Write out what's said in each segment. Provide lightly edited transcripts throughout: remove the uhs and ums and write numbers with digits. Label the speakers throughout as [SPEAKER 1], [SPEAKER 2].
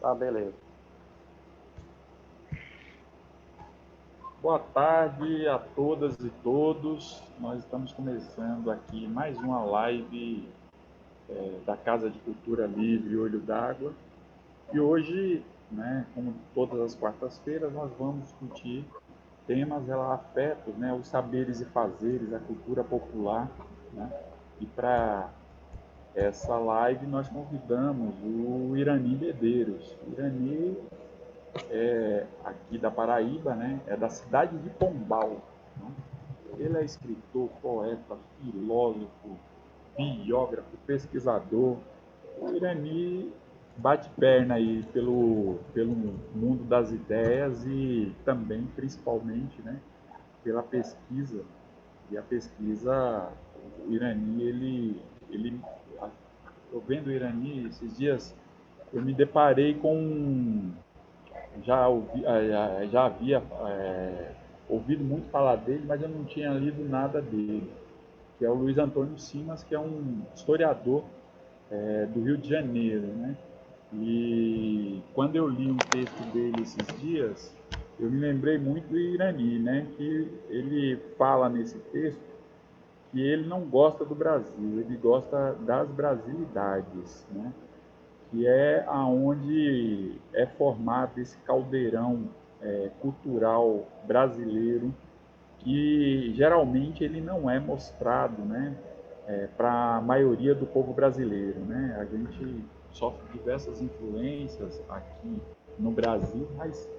[SPEAKER 1] Tá, beleza.
[SPEAKER 2] Boa tarde a todas e todos. Nós estamos começando aqui mais uma live da Casa de Cultura Livre Olho d'Água. E hoje, né, como todas as quartas-feiras, nós vamos discutir temas afetos, né, os saberes e fazeres, a cultura popular, né? E para essa live nós convidamos o Irani Medeiros. O Irani aqui da Paraíba, né? É da cidade de Pombal. Né? Ele é escritor, poeta, filósofo, biógrafo, pesquisador. O Irani bate perna aí pelo mundo das ideias e também, principalmente, né, pela pesquisa. E a pesquisa, o Irani, eu vendo o Irani esses dias, eu me deparei com já havia ouvido muito falar dele, mas eu não tinha lido nada dele, que é o Luiz Antônio Simas, que é um historiador do Rio de Janeiro, né? E quando eu li um texto dele esses dias, eu me lembrei muito do Irani, né? Que ele fala nesse texto que ele não gosta do Brasil, ele gosta das brasilidades, né? Que é aonde é formado esse caldeirão cultural brasileiro que geralmente ele não é mostrado, né, para a maioria do povo brasileiro, né? A gente sofre diversas influências aqui no Brasil, mas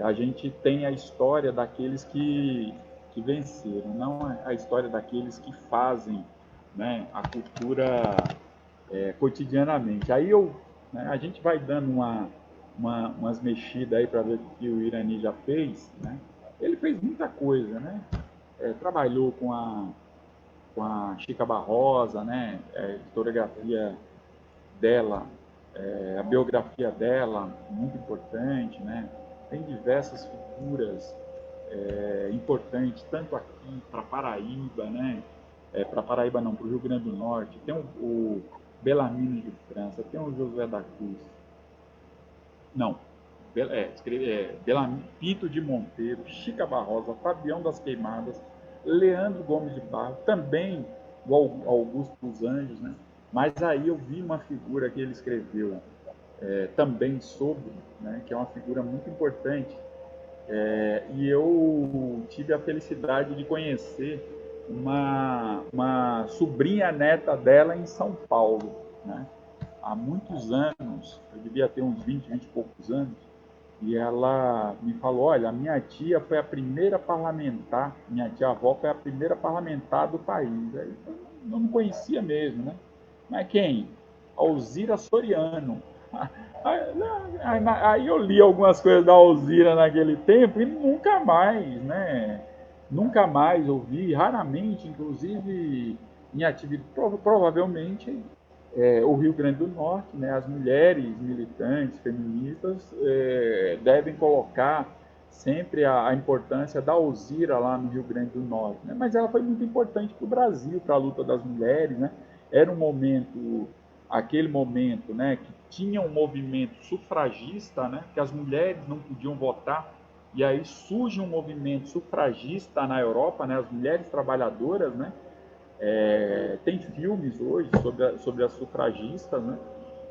[SPEAKER 2] a gente tem a história daqueles que venceram, não a história daqueles que fazem, né, a cultura cotidianamente. Né, a gente vai dando umas mexidas aí para ver o que o Irani já fez, né? Ele fez muita coisa, né? Trabalhou com a Chica Barrosa, né? A historiografia dela, a biografia dela, muito importante, né? Tem diversas figuras importantes, tanto aqui para Paraíba, né? Para Paraíba não, para o Rio Grande do Norte. Tem o Bellarmino de França, tem o Josué da Cruz. Não, Pinto de Monteiro, Chica Barrosa, Fabião das Queimadas, Leandro Gomes de Barro, também o Augusto dos Anjos, né? Mas aí eu vi uma figura que ele escreveu também sobre, né, que é uma figura muito importante, e eu tive a felicidade de conhecer uma sobrinha neta dela em São Paulo, né? Há muitos anos, eu devia ter uns 20 e poucos anos, e ela me falou, olha, a minha tia foi a primeira parlamentar, minha tia-avó foi a primeira parlamentar do país. Aí eu não conhecia mesmo, né? Mas quem? Alzira Soriano. Aí eu li algumas coisas da Alzira naquele tempo e nunca mais, né? Nunca mais ouvi, raramente, inclusive em atividade, provavelmente o Rio Grande do Norte, né, as mulheres militantes, feministas, devem colocar sempre a importância da Alzira lá no Rio Grande do Norte. Né? Mas ela foi muito importante para o Brasil, para a luta das mulheres. Né? Era um momento, aquele momento, né, que tinha um movimento sufragista, né, que as mulheres não podiam votar, e aí surge um movimento sufragista na Europa, né, as mulheres trabalhadoras, né, tem filmes hoje sobre as sufragistas, né?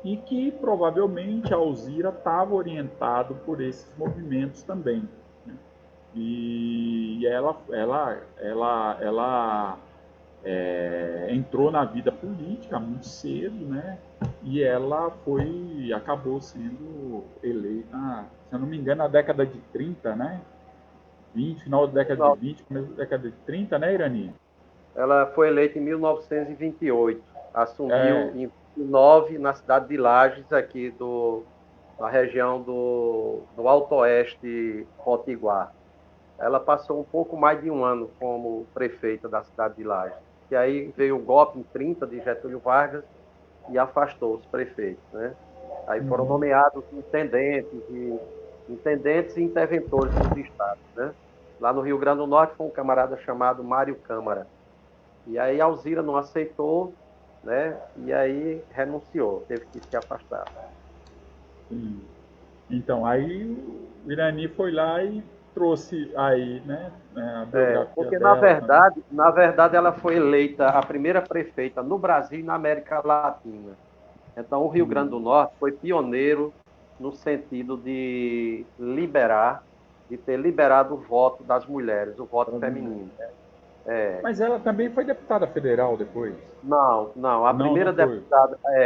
[SPEAKER 2] E que provavelmente a Alzira estava orientado por esses movimentos também. Né? E ela entrou na vida política muito cedo, né? E ela acabou sendo eleita, se eu não me engano, na década de 30, né? 20, final da década de 20, começo da década de 30, né, Irani?
[SPEAKER 1] Ela foi eleita em 1928, assumiu
[SPEAKER 2] É,
[SPEAKER 1] em 29 na cidade de Lages, aqui na região do Alto Oeste Potiguar. Ela passou um pouco mais de um ano como prefeita da cidade de Lages. E aí veio o golpe em 30 de Getúlio Vargas e afastou os prefeitos, né? Aí foram nomeados intendentes e interventores dos estados, né? Lá no Rio Grande do Norte foi um camarada chamado Mário Câmara. E aí a Alzira não aceitou, né? E aí renunciou, teve que se afastar.
[SPEAKER 2] Sim. Então, aí o Irani foi lá e trouxe aí, né, a biografia
[SPEAKER 1] Porque,
[SPEAKER 2] dela também.
[SPEAKER 1] na verdade, ela foi eleita a primeira prefeita no Brasil e na América Latina. Então, o Rio Grande do
[SPEAKER 2] Hum.
[SPEAKER 1] Norte foi pioneiro no sentido de liberar, de ter liberado o voto das mulheres, o voto
[SPEAKER 2] Das mulheres.
[SPEAKER 1] feminino. É,
[SPEAKER 2] Mas ela também foi deputada federal depois?
[SPEAKER 1] não, não.
[SPEAKER 2] Não, não foi.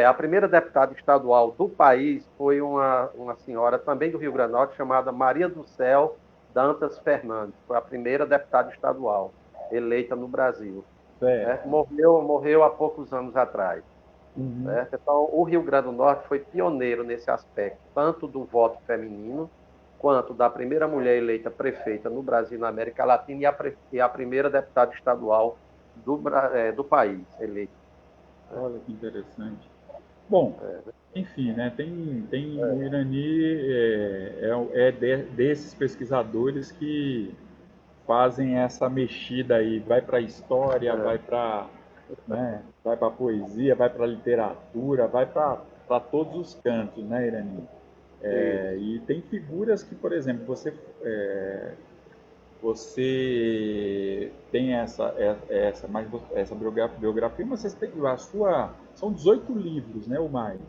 [SPEAKER 1] A primeira deputada estadual do país foi uma senhora também do Rio Grande do Norte chamada Maria do Céu Dantas Fernandes. Foi a primeira deputada estadual eleita no Brasil. Certo?
[SPEAKER 2] Certo.
[SPEAKER 1] Morreu há poucos anos atrás.
[SPEAKER 2] Uhum.
[SPEAKER 1] Certo? Então, o Rio Grande do Norte foi pioneiro nesse aspecto, tanto do voto feminino, quanto da primeira mulher eleita prefeita no Brasil e na América Latina e a primeira deputada estadual do país eleita.
[SPEAKER 2] Olha que interessante. Bom, enfim, né, tem o Irani desses pesquisadores que fazem essa mexida aí, vai para a história, vai
[SPEAKER 1] É,
[SPEAKER 2] para, né, vai para a poesia, vai para a literatura, vai para todos os cantos, né, Irani?
[SPEAKER 1] isso.
[SPEAKER 2] E tem figuras que, por exemplo, você tem essa biografia, mas você tem a sua. São 18 livros, né? Ou mais.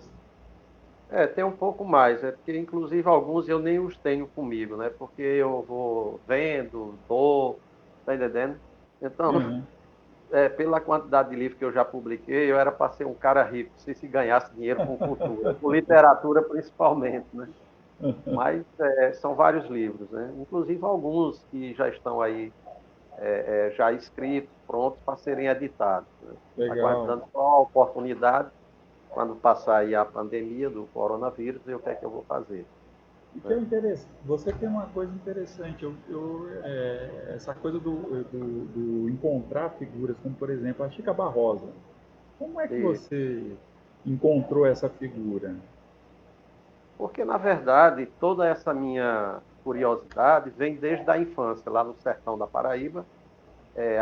[SPEAKER 1] Tem um pouco mais, porque inclusive alguns eu nem os tenho comigo, né? Porque eu vou vendo, dou, tá entendendo? Então,
[SPEAKER 2] Uhum.
[SPEAKER 1] pela quantidade de livros que eu já publiquei, eu era para ser um cara rico, se ganhasse dinheiro com cultura, com literatura principalmente, né? Mas são vários livros, né? Inclusive alguns que já estão aí já escritos, prontos para serem editados, né?
[SPEAKER 2] Legal.
[SPEAKER 1] Aguardando só a oportunidade, quando passar aí a pandemia do coronavírus, ver o que é que eu vou fazer.
[SPEAKER 2] E que é
[SPEAKER 1] Né?
[SPEAKER 2] interessante, você tem uma coisa interessante, essa coisa do encontrar figuras, como por exemplo a Chica Barrosa. Como é que
[SPEAKER 1] E,
[SPEAKER 2] você encontrou essa figura?
[SPEAKER 1] porque, na verdade, toda essa minha curiosidade vem desde a infância, lá no sertão da Paraíba.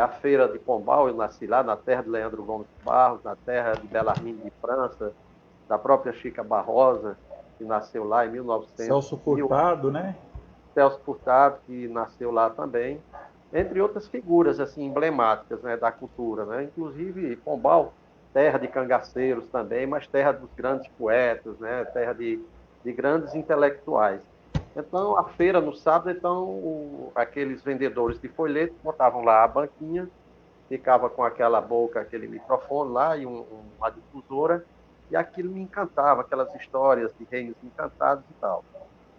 [SPEAKER 1] A feira de Pombal, eu nasci lá na terra de Leandro Gomes de Barros, na terra de Bellarmine de França, da própria Chica Barrosa, que nasceu lá em 1900,
[SPEAKER 2] Celso Furtado, né?
[SPEAKER 1] Celso Furtado, que nasceu lá também, entre outras figuras assim emblemáticas, né, da cultura, né? Inclusive Pombal, terra de cangaceiros também, mas terra dos grandes poetas, né? Terra de grandes intelectuais. Então, a feira no sábado, então, aqueles vendedores de folhetos botavam lá a banquinha, ficava com aquela boca, aquele microfone lá e uma difusora, e aquilo me encantava, aquelas histórias de reinos encantados e tal.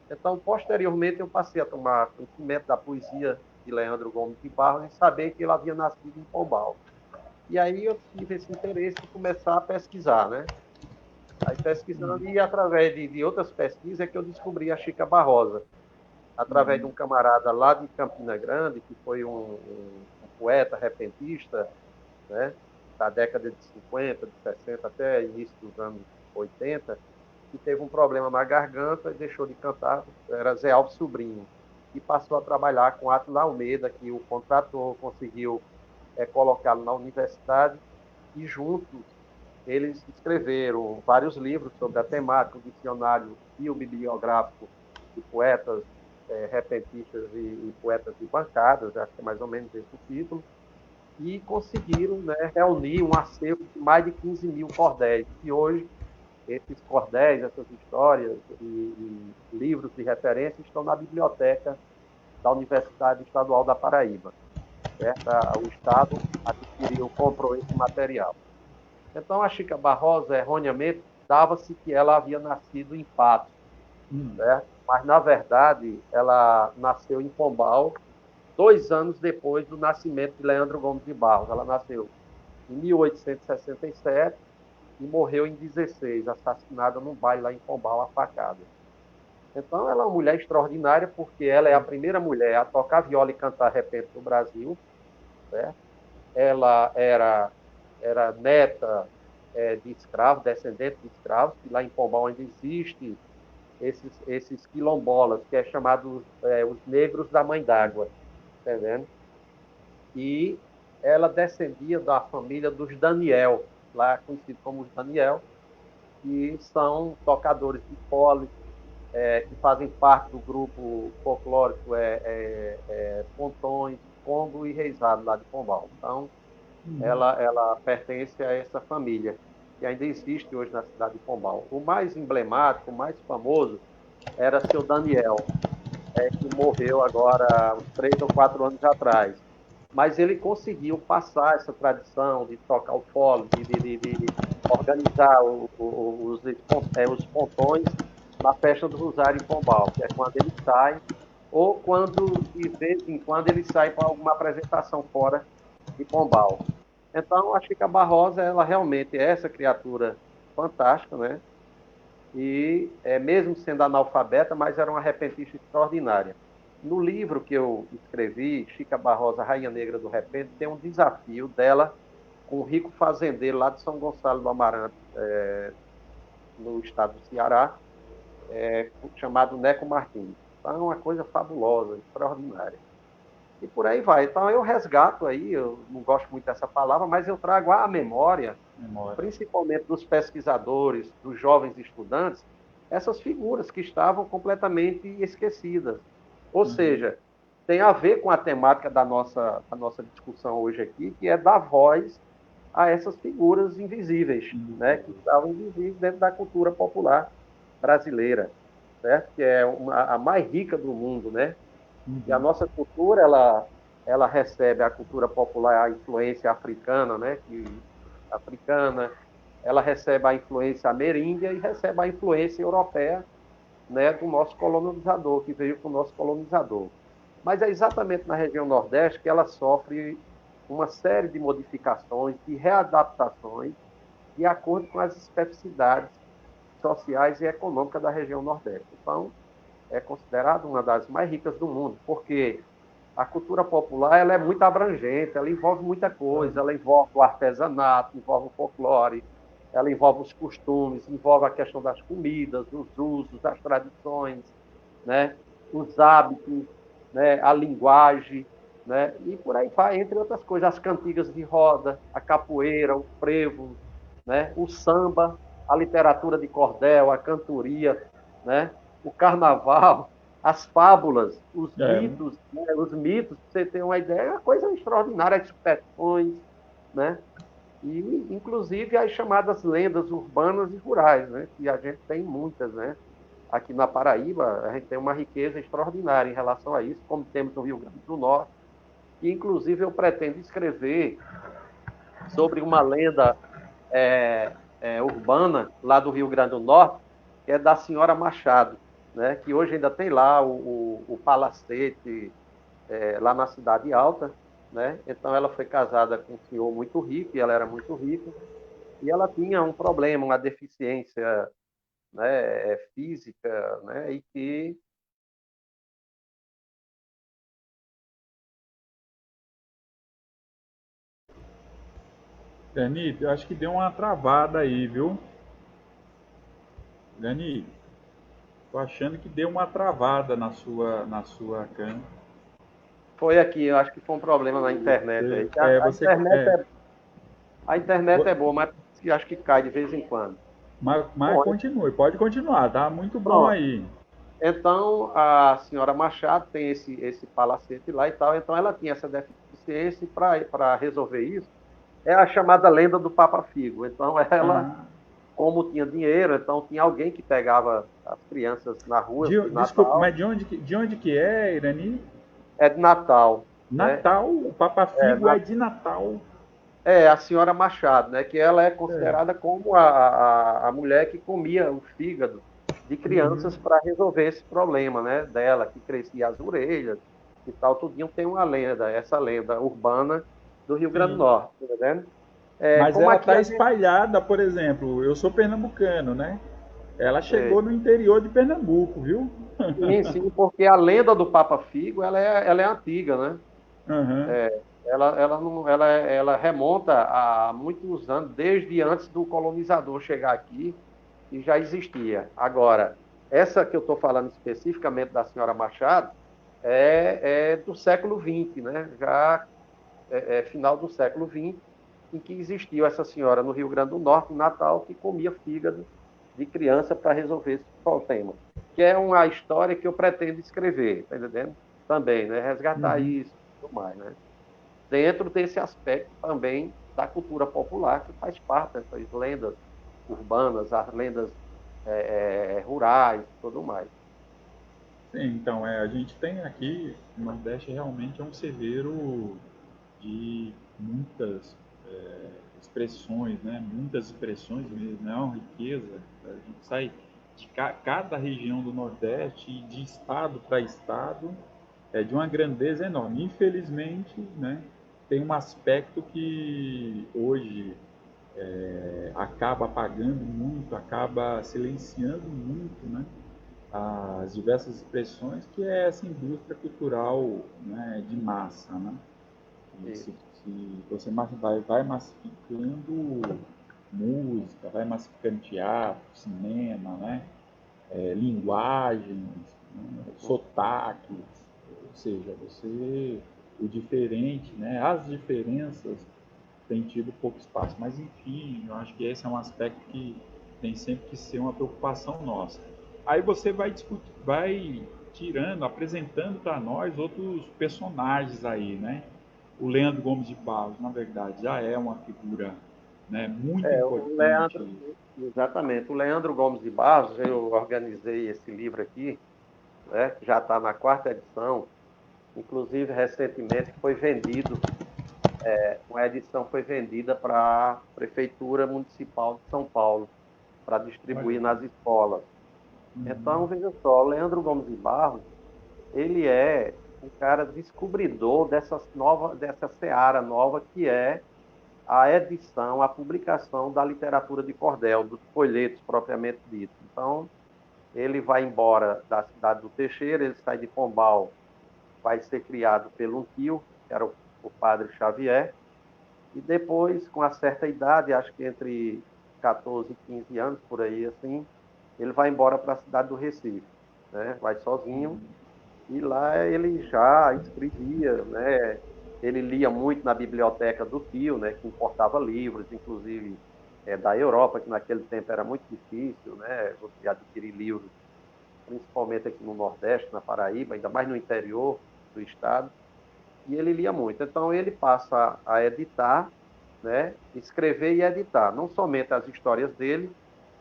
[SPEAKER 1] Então, posteriormente, eu passei a tomar conhecimento da poesia de Leandro Gomes de Barros e saber que ele havia nascido em Pombal. E aí eu tive esse interesse de começar a pesquisar, né? Aí pesquisando e através de outras pesquisas é que eu descobri a Chica Barrosa, através de um camarada lá de Campina Grande, que foi um poeta repentista, né? Da década de 50, de 60 até início dos anos 80, que teve um problema na garganta e deixou de cantar, era Zé Alves Sobrinho, e passou a trabalhar com Átila Almeida, que o contratou, conseguiu colocá-lo na universidade, e juntos eles escreveram vários livros sobre a temática, o dicionário biobibliográfico de poetas repentistas e poetas de bancadas, acho que é mais ou menos esse o título, e conseguiram, né, reunir um acervo de mais de 15 mil cordéis. E hoje esses cordéis, essas histórias e livros de referência estão na biblioteca da Universidade Estadual da Paraíba. Certo? O Estado adquiriu, comprou esse material. Então, a Chica Barrosa, erroneamente, dava-se que ela havia nascido em Patos,
[SPEAKER 2] Hum.
[SPEAKER 1] certo? Mas, na verdade, ela nasceu em Pombal 2 anos depois do nascimento de Leandro Gomes de Barros. Ela nasceu em 1867 e morreu em 16, assassinada num baile lá em Pombal, a facada. Então, ela é uma mulher extraordinária porque ela é a primeira mulher a tocar viola e cantar repente no Brasil. Certo? Ela era neta de escravos, descendente de escravos, que lá em Pombal ainda existe esses quilombolas, que é chamados os negros da mãe d'água, entendendo? E ela descendia da família dos Daniel, lá conhecido como os Daniel, que são tocadores de fole, que fazem parte do grupo folclórico Pontões, Pombo e Reisado, lá de Pombal. Então, ela pertence a essa família, que ainda existe hoje na cidade de Pombal. O mais emblemático, o mais famoso, era seu Daniel, que morreu agora uns 3 ou 4 anos atrás. Mas ele conseguiu passar essa tradição de tocar o fole, de organizar os pontões na festa do Rosário em Pombal, que é quando ele sai, ou quando, de vez em quando, ele sai para alguma apresentação fora de Pombal. Então, a Chica Barrosa, ela realmente é essa criatura fantástica, né? E mesmo sendo analfabeta, mas era uma repentista extraordinária. No livro que eu escrevi, Chica Barrosa, Rainha Negra do Repente, tem um desafio dela com um rico fazendeiro lá de São Gonçalo do Amarante, no estado do Ceará, chamado Neco Martins. Então, é uma coisa fabulosa, extraordinária. E por aí vai. Então, eu resgato aí, eu não gosto muito dessa palavra, mas eu trago à memória, principalmente dos pesquisadores, dos jovens estudantes, essas figuras que estavam completamente esquecidas. Ou seja, tem a ver com a temática da nossa discussão hoje aqui, que é dar voz a essas figuras invisíveis, né, que estavam invisíveis dentro da cultura popular brasileira, certo? Que é a mais rica do mundo, né? E a nossa cultura, ela recebe a cultura popular, a influência africana, né? Africana, ela recebe a influência ameríndia e recebe a influência europeia, né, do nosso colonizador, que veio com o nosso colonizador. Mas é exatamente na região Nordeste que ela sofre uma série de modificações, de readaptações, de acordo com as especificidades sociais e econômicas da região Nordeste. Então, é considerada uma das mais ricas do mundo, porque a cultura popular ela é muito abrangente, ela envolve muita coisa, ela envolve o artesanato, envolve o folclore, ela envolve os costumes, envolve a questão das comidas, os usos, as tradições, né, os hábitos, né, a linguagem, né, e por aí vai, entre outras coisas, as cantigas de roda, a capoeira, o frevo, né, o samba, a literatura de cordel, a cantoria, né, o carnaval, as fábulas, os mitos, para você ter uma ideia, é uma coisa extraordinária, as superstições, né? E, inclusive, as chamadas lendas urbanas e rurais, né? Que a gente tem muitas, né? Aqui na Paraíba, a gente tem uma riqueza extraordinária em relação a isso, como temos no Rio Grande do Norte, e, inclusive, eu pretendo escrever sobre uma lenda urbana lá do Rio Grande do Norte, que é da Senhora Machado, né? Que hoje ainda tem lá o palacete lá na Cidade Alta, né? Então ela foi casada com um senhor muito rico, e ela era muito rica, e ela tinha um problema, uma deficiência, né, física, né? E que
[SPEAKER 2] Dani, eu acho que deu uma travada aí, viu? Dani, tô achando que deu uma travada na sua câmera.
[SPEAKER 1] foi aqui, eu acho que foi um problema na internet aí.
[SPEAKER 2] É,
[SPEAKER 1] A
[SPEAKER 2] você,
[SPEAKER 1] internet
[SPEAKER 2] é,
[SPEAKER 1] é boa, mas acho que cai de vez em quando.
[SPEAKER 2] mas
[SPEAKER 1] Bom,
[SPEAKER 2] continue, pode continuar, tá muito bom
[SPEAKER 1] pronto.
[SPEAKER 2] aí.
[SPEAKER 1] Então, a senhora Machado tem esse palacete lá e tal, então ela tinha essa deficiência, e para resolver isso, é a chamada lenda do Papa Figo. Então, ela,
[SPEAKER 2] Ah,
[SPEAKER 1] como tinha dinheiro, então tinha alguém que pegava as crianças na rua de
[SPEAKER 2] desculpa,
[SPEAKER 1] Natal,
[SPEAKER 2] mas de onde que é, Irani?
[SPEAKER 1] é de Natal, né?
[SPEAKER 2] Natal, o Papa
[SPEAKER 1] É,
[SPEAKER 2] Figo é de Natal.
[SPEAKER 1] a senhora Machado, né? Que ela é considerada como a mulher que comia o fígado de crianças para resolver esse problema, né? Dela, que crescia as orelhas e tal. Tudinho tem uma lenda, essa lenda urbana do Rio Grande do
[SPEAKER 2] Sim.
[SPEAKER 1] Norte, tá vendo?
[SPEAKER 2] Mas
[SPEAKER 1] Como
[SPEAKER 2] ela
[SPEAKER 1] aqui
[SPEAKER 2] está
[SPEAKER 1] a gente.
[SPEAKER 2] espalhada, por exemplo, eu sou pernambucano, né? Ela
[SPEAKER 1] É,
[SPEAKER 2] chegou no interior de Pernambuco, viu?
[SPEAKER 1] sim, sim, porque a lenda do Papa Figo ela é antiga, né?
[SPEAKER 2] Aham.
[SPEAKER 1] Ela, não, ela remonta a muitos anos, desde antes do colonizador chegar aqui, e já existia. Agora, essa que eu estou falando especificamente da senhora Machado é do século XX, né? Já final do século XX, em que existiu essa senhora no Rio Grande do Norte, em Natal, que comia fígado de criança para resolver esse problema. que é uma história que eu pretendo escrever, tá entendendo? Também, né? Resgatar
[SPEAKER 2] Uhum.
[SPEAKER 1] isso e tudo mais, né? Dentro desse aspecto também da cultura popular, que faz parte dessas lendas urbanas, as lendas rurais e tudo mais.
[SPEAKER 2] Sim, então, a gente tem aqui, o Nordeste realmente é um celeiro de muitas expressões, né? Muitas expressões mesmo, né? É uma riqueza. A gente sai de cada região do Nordeste, de estado para estado, é de uma grandeza enorme. Infelizmente, né? Tem um aspecto que hoje acaba apagando muito, acaba silenciando muito, né? As diversas expressões, que é essa indústria cultural, né, de massa, né? E se você vai massificando música, vai massificando teatro, cinema, né? Linguagens, né? Sotaques, ou seja, o diferente, né? As diferenças têm tido pouco espaço, mas enfim, eu acho que esse é um aspecto que tem sempre que ser uma preocupação nossa. Aí você vai discutir, vai tirando, apresentando para nós outros personagens aí, né? O Leandro Gomes de Barros, na verdade, já é uma figura, né, muito
[SPEAKER 1] O
[SPEAKER 2] importante.
[SPEAKER 1] Leandro, exatamente. O Leandro Gomes de Barros, eu organizei esse livro aqui, né, que já está na quarta edição, inclusive recentemente foi vendido, uma edição foi vendida para a Prefeitura Municipal de São Paulo, para
[SPEAKER 2] Olha
[SPEAKER 1] distribuir
[SPEAKER 2] aí.
[SPEAKER 1] nas escolas.
[SPEAKER 2] Uhum.
[SPEAKER 1] Então, veja só, o Leandro Gomes de Barros, ele é um cara descobridor dessa seara nova que é a edição, a publicação da literatura de cordel, dos folhetos propriamente dito. Então, ele vai embora da cidade do Teixeira, ele sai de Pombal, vai ser criado pelo um tio, que era o padre Xavier, e depois, com uma certa idade, acho que entre 14 e 15 anos, por aí assim, ele vai embora para a cidade do Recife, né? Vai sozinho, e lá ele já escrevia, né? Ele lia muito na biblioteca do tio, né? Que importava livros, inclusive da Europa, que naquele tempo era muito difícil, né? Você adquirir livros, principalmente aqui no Nordeste, na Paraíba, ainda mais no interior do estado. E ele lia muito. Então ele passa a editar, né? Escrever e editar, não somente as histórias dele,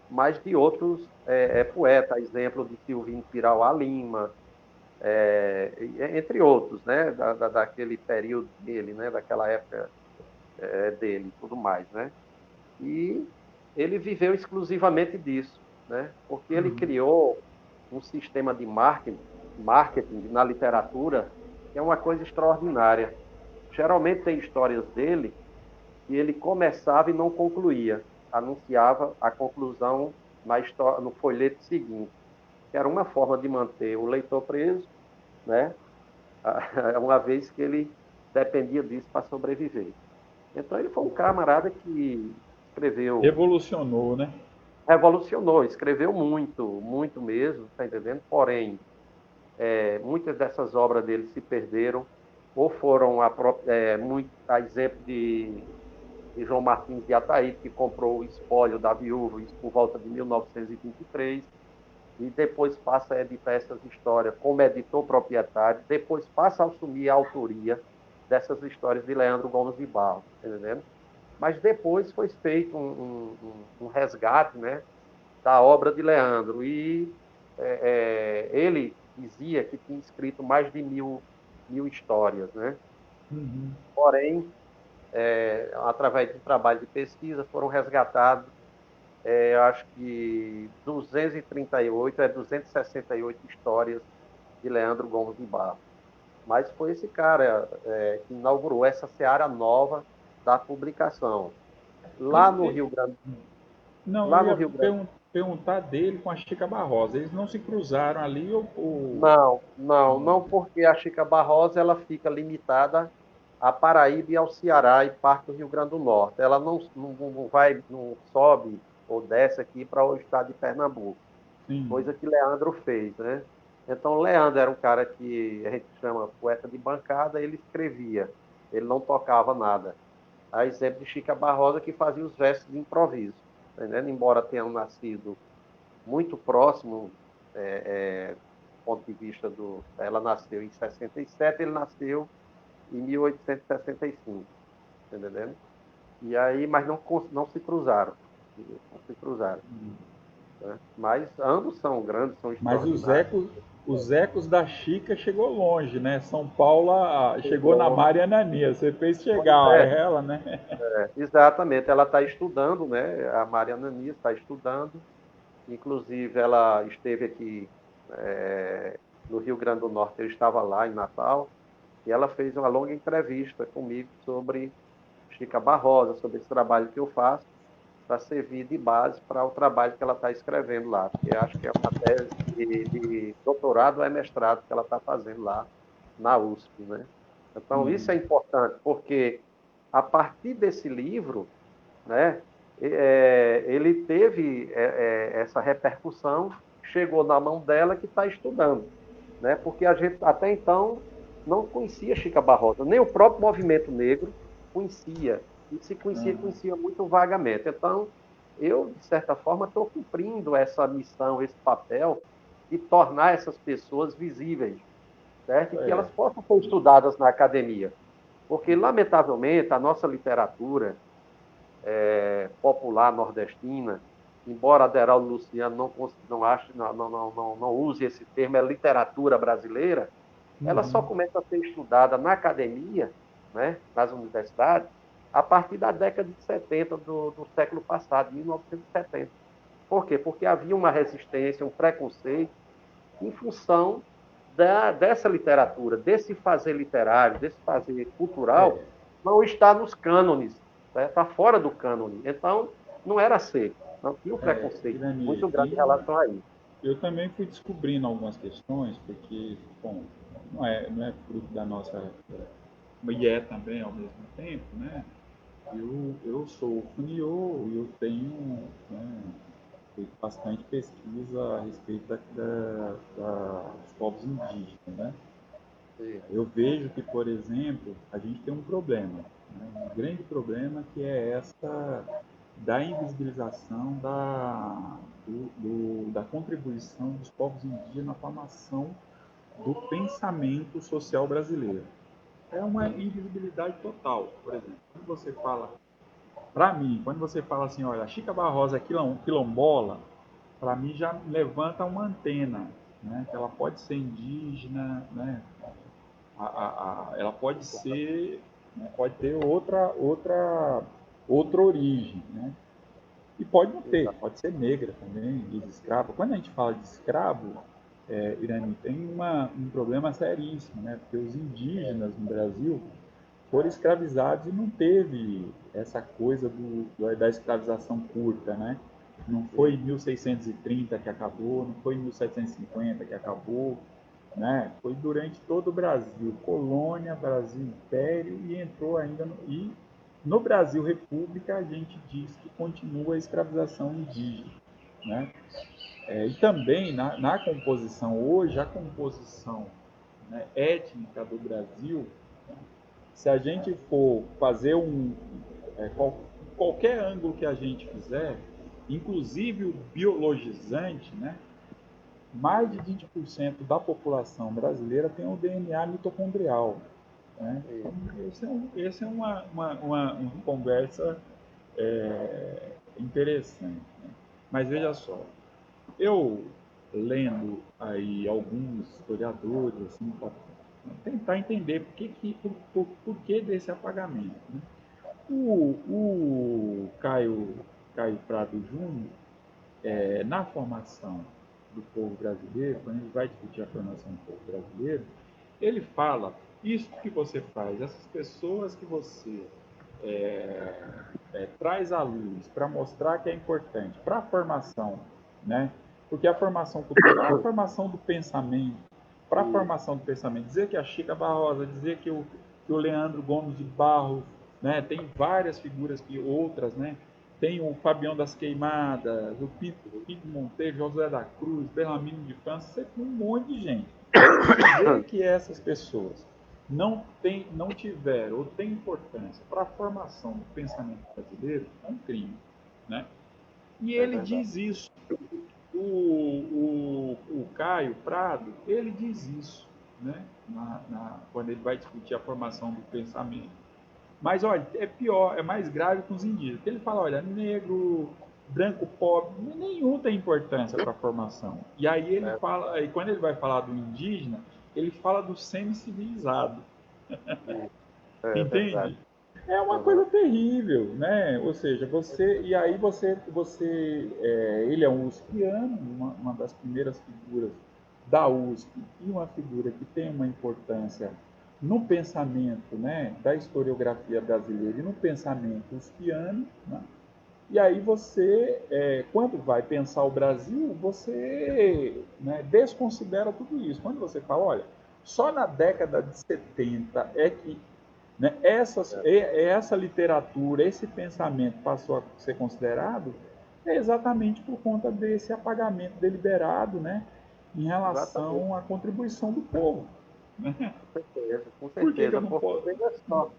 [SPEAKER 1] mas de outros poetas, exemplo de Silvino Pirauá Lima, entre outros, né, daquele período dele, né, daquela época dele, e tudo mais, né? E ele viveu exclusivamente disso, né? Porque ele
[SPEAKER 2] Uhum.
[SPEAKER 1] criou um sistema de marketing na literatura que é uma coisa extraordinária. Geralmente tem histórias dele que ele começava e não concluía, anunciava a conclusão no folheto seguinte, que era uma forma de manter o leitor preso, né? Uma vez que ele dependia disso para sobreviver. Então, ele foi um camarada que escreveu,
[SPEAKER 2] Revolucionou, né?
[SPEAKER 1] revolucionou, escreveu muito, muito mesmo, tá entendendo? Porém, muitas dessas obras dele se perderam, ou foram a exemplo de João Martins de Ataíde, que comprou o espólio da viúva isso por volta de 1923, e depois passa a editar essas histórias como editor proprietário, depois passa a assumir a autoria dessas histórias de Leandro Gomes de Barros, tá entendendo? Mas depois foi feito um resgate, né, da obra de Leandro, e ele dizia que tinha escrito mais de mil histórias, né?
[SPEAKER 2] Uhum.
[SPEAKER 1] Porém, através de trabalho de pesquisa, foram resgatados, eu acho que 238, 268 histórias de Leandro Gomes de Barros. Mas foi esse cara que inaugurou essa seara nova da publicação. Lá no
[SPEAKER 2] E-
[SPEAKER 1] Rio Grande,
[SPEAKER 2] não, eu
[SPEAKER 1] lá no
[SPEAKER 2] ia
[SPEAKER 1] Rio Grande,
[SPEAKER 2] perguntar dele com a Chica Barrosa. Eles não se cruzaram ali
[SPEAKER 1] não, não, não, porque a Chica Barrosa ela fica limitada a Paraíba e ao Ceará e parte do Rio Grande do Norte. Ela não vai, não sobe ou desce aqui para o estado de Pernambuco,
[SPEAKER 2] sim.
[SPEAKER 1] coisa que Leandro fez, né? Então, Leandro era um cara que a gente chama poeta de bancada, ele escrevia, ele não tocava nada. A exemplo de Chica Barrosa, que fazia os versos de improviso, tá entendendo? Embora tenham nascido muito próximo, do ponto de vista ela nasceu em 67, ele nasceu em 1865, entendendo? E aí, mas não se cruzaram, não se cruzaram. Né? Mas ambos são grandes, são
[SPEAKER 2] Mas
[SPEAKER 1] extraordinários.
[SPEAKER 2] os ecos da Chica chegou longe, né? São Paulo chegou na Maria Ananias, você fez chegar, é ela, né?
[SPEAKER 1] Exatamente, ela está estudando, né? A Maria Ananias está estudando, inclusive ela esteve aqui no Rio Grande do Norte, eu estava lá em Natal, e ela fez uma longa entrevista comigo sobre Chica Barrosa, sobre esse trabalho que eu faço, para servir de base para o trabalho que ela está escrevendo lá, porque acho que é uma tese de doutorado ou é mestrado que ela está fazendo lá na USP, né? Então, isso é importante, porque a partir desse livro, né, ele teve essa repercussão, chegou na mão dela que está estudando, né? Porque a gente até então não conhecia Chica Barrosa, nem o próprio movimento negro conhecia, e se conhecia muito vagamente. Então, eu, de certa forma, estou cumprindo essa missão, esse papel de tornar essas pessoas visíveis, certo? E que elas possam ser estudadas na academia. Porque, lamentavelmente, a nossa literatura popular nordestina, embora Aderaldo Luciano não use esse termo, é literatura brasileira, ela só começa a ser estudada na academia, né, nas universidades, a partir da década de 70 do século passado, 1970. Por quê? Porque havia uma resistência, um preconceito em função dessa literatura, desse fazer literário, desse fazer cultural, não está nos cânones, está fora do cânone. Então, não era aceito. Não tinha um preconceito
[SPEAKER 2] Irani,
[SPEAKER 1] muito grande em relação a isso.
[SPEAKER 2] eu também fui descobrindo algumas questões, porque, bom, não é fruto da nossa, e é também ao mesmo tempo, né? Eu sou funiô e eu tenho, né, feito bastante pesquisa a respeito dos povos indígenas, né?
[SPEAKER 1] Sim.
[SPEAKER 2] Eu vejo que, por exemplo, a gente tem um problema, né? Um grande problema que é essa da invisibilização da contribuição dos povos indígenas na formação do pensamento social brasileiro. É uma invisibilidade total. Por exemplo, quando você fala, para mim, quando você fala assim, olha, a Chica Barrosa é quilombola, para mim já levanta uma antena, né? Que ela pode ser indígena, né? Ela pode ser, né? Pode ter outra origem, né? E pode não ter, pode ser negra também, de escravo. Quando a gente fala de escravo, Irani, tem um problema seríssimo, né? Porque os indígenas no Brasil foram escravizados e não teve essa coisa da escravização curta, né? Não foi em 1630 que acabou, não foi em 1750 que acabou, né? Foi durante todo o Brasil, colônia, Brasil Império, e entrou ainda e no Brasil República a gente diz que continua a escravização indígena, né? E também na composição hoje, a composição, né, étnica do Brasil, se a gente for fazer qualquer ângulo que a gente fizer, inclusive o biologizante, né, mais de 20% da população brasileira tem o DNA mitocondrial. Né? Então, esse é uma conversa interessante. Né? Mas veja só, eu lendo aí alguns historiadores, assim, para tentar entender por que desse apagamento. Né? O Caio Prado Júnior, na formação do povo brasileiro, quando ele vai discutir a formação do povo brasileiro, ele fala, isso que você faz, essas pessoas que você traz à luz para mostrar que é importante para a formação, né? Porque a formação cultural, a formação do pensamento, para a formação do pensamento, dizer que a Chica Barrosa, dizer que o Leandro Gomes de Barros, né? Tem várias figuras que outras, né? Tem o Fabião das Queimadas, o Pinto Monteiro, José da Cruz, Bellamino de França, você tem um monte de gente. Dizer que essas pessoas não tiveram ou têm importância para a formação do pensamento brasileiro é um crime, né? E ele diz isso. o Caio Prado, ele diz isso, né? Quando ele vai discutir a formação do pensamento. Mas, olha, é pior, é mais grave com os indígenas. Ele fala, olha, negro, branco, pobre, nenhum tem importância para a formação. E aí ele fala, aí quando ele vai falar do indígena, ele fala do semi-civilizado. Entende?
[SPEAKER 1] Verdade.
[SPEAKER 2] É uma coisa terrível, né? Ou seja, ele é um USPiano, uma das primeiras figuras da USP e uma figura que tem uma importância no pensamento, né, da historiografia brasileira e no pensamento USPiano, né? E aí quando vai pensar o Brasil, você, né, desconsidera tudo isso. Quando você fala, olha, só na década de 70 é que, né, essa literatura, esse pensamento passou a ser considerado, é exatamente por conta desse apagamento deliberado, né, em
[SPEAKER 1] Exatamente.
[SPEAKER 2] relação à contribuição do povo. Né?
[SPEAKER 1] Com certeza, com
[SPEAKER 2] Por que eu
[SPEAKER 1] certeza.
[SPEAKER 2] não
[SPEAKER 1] Porque,
[SPEAKER 2] posso?
[SPEAKER 1] veja só,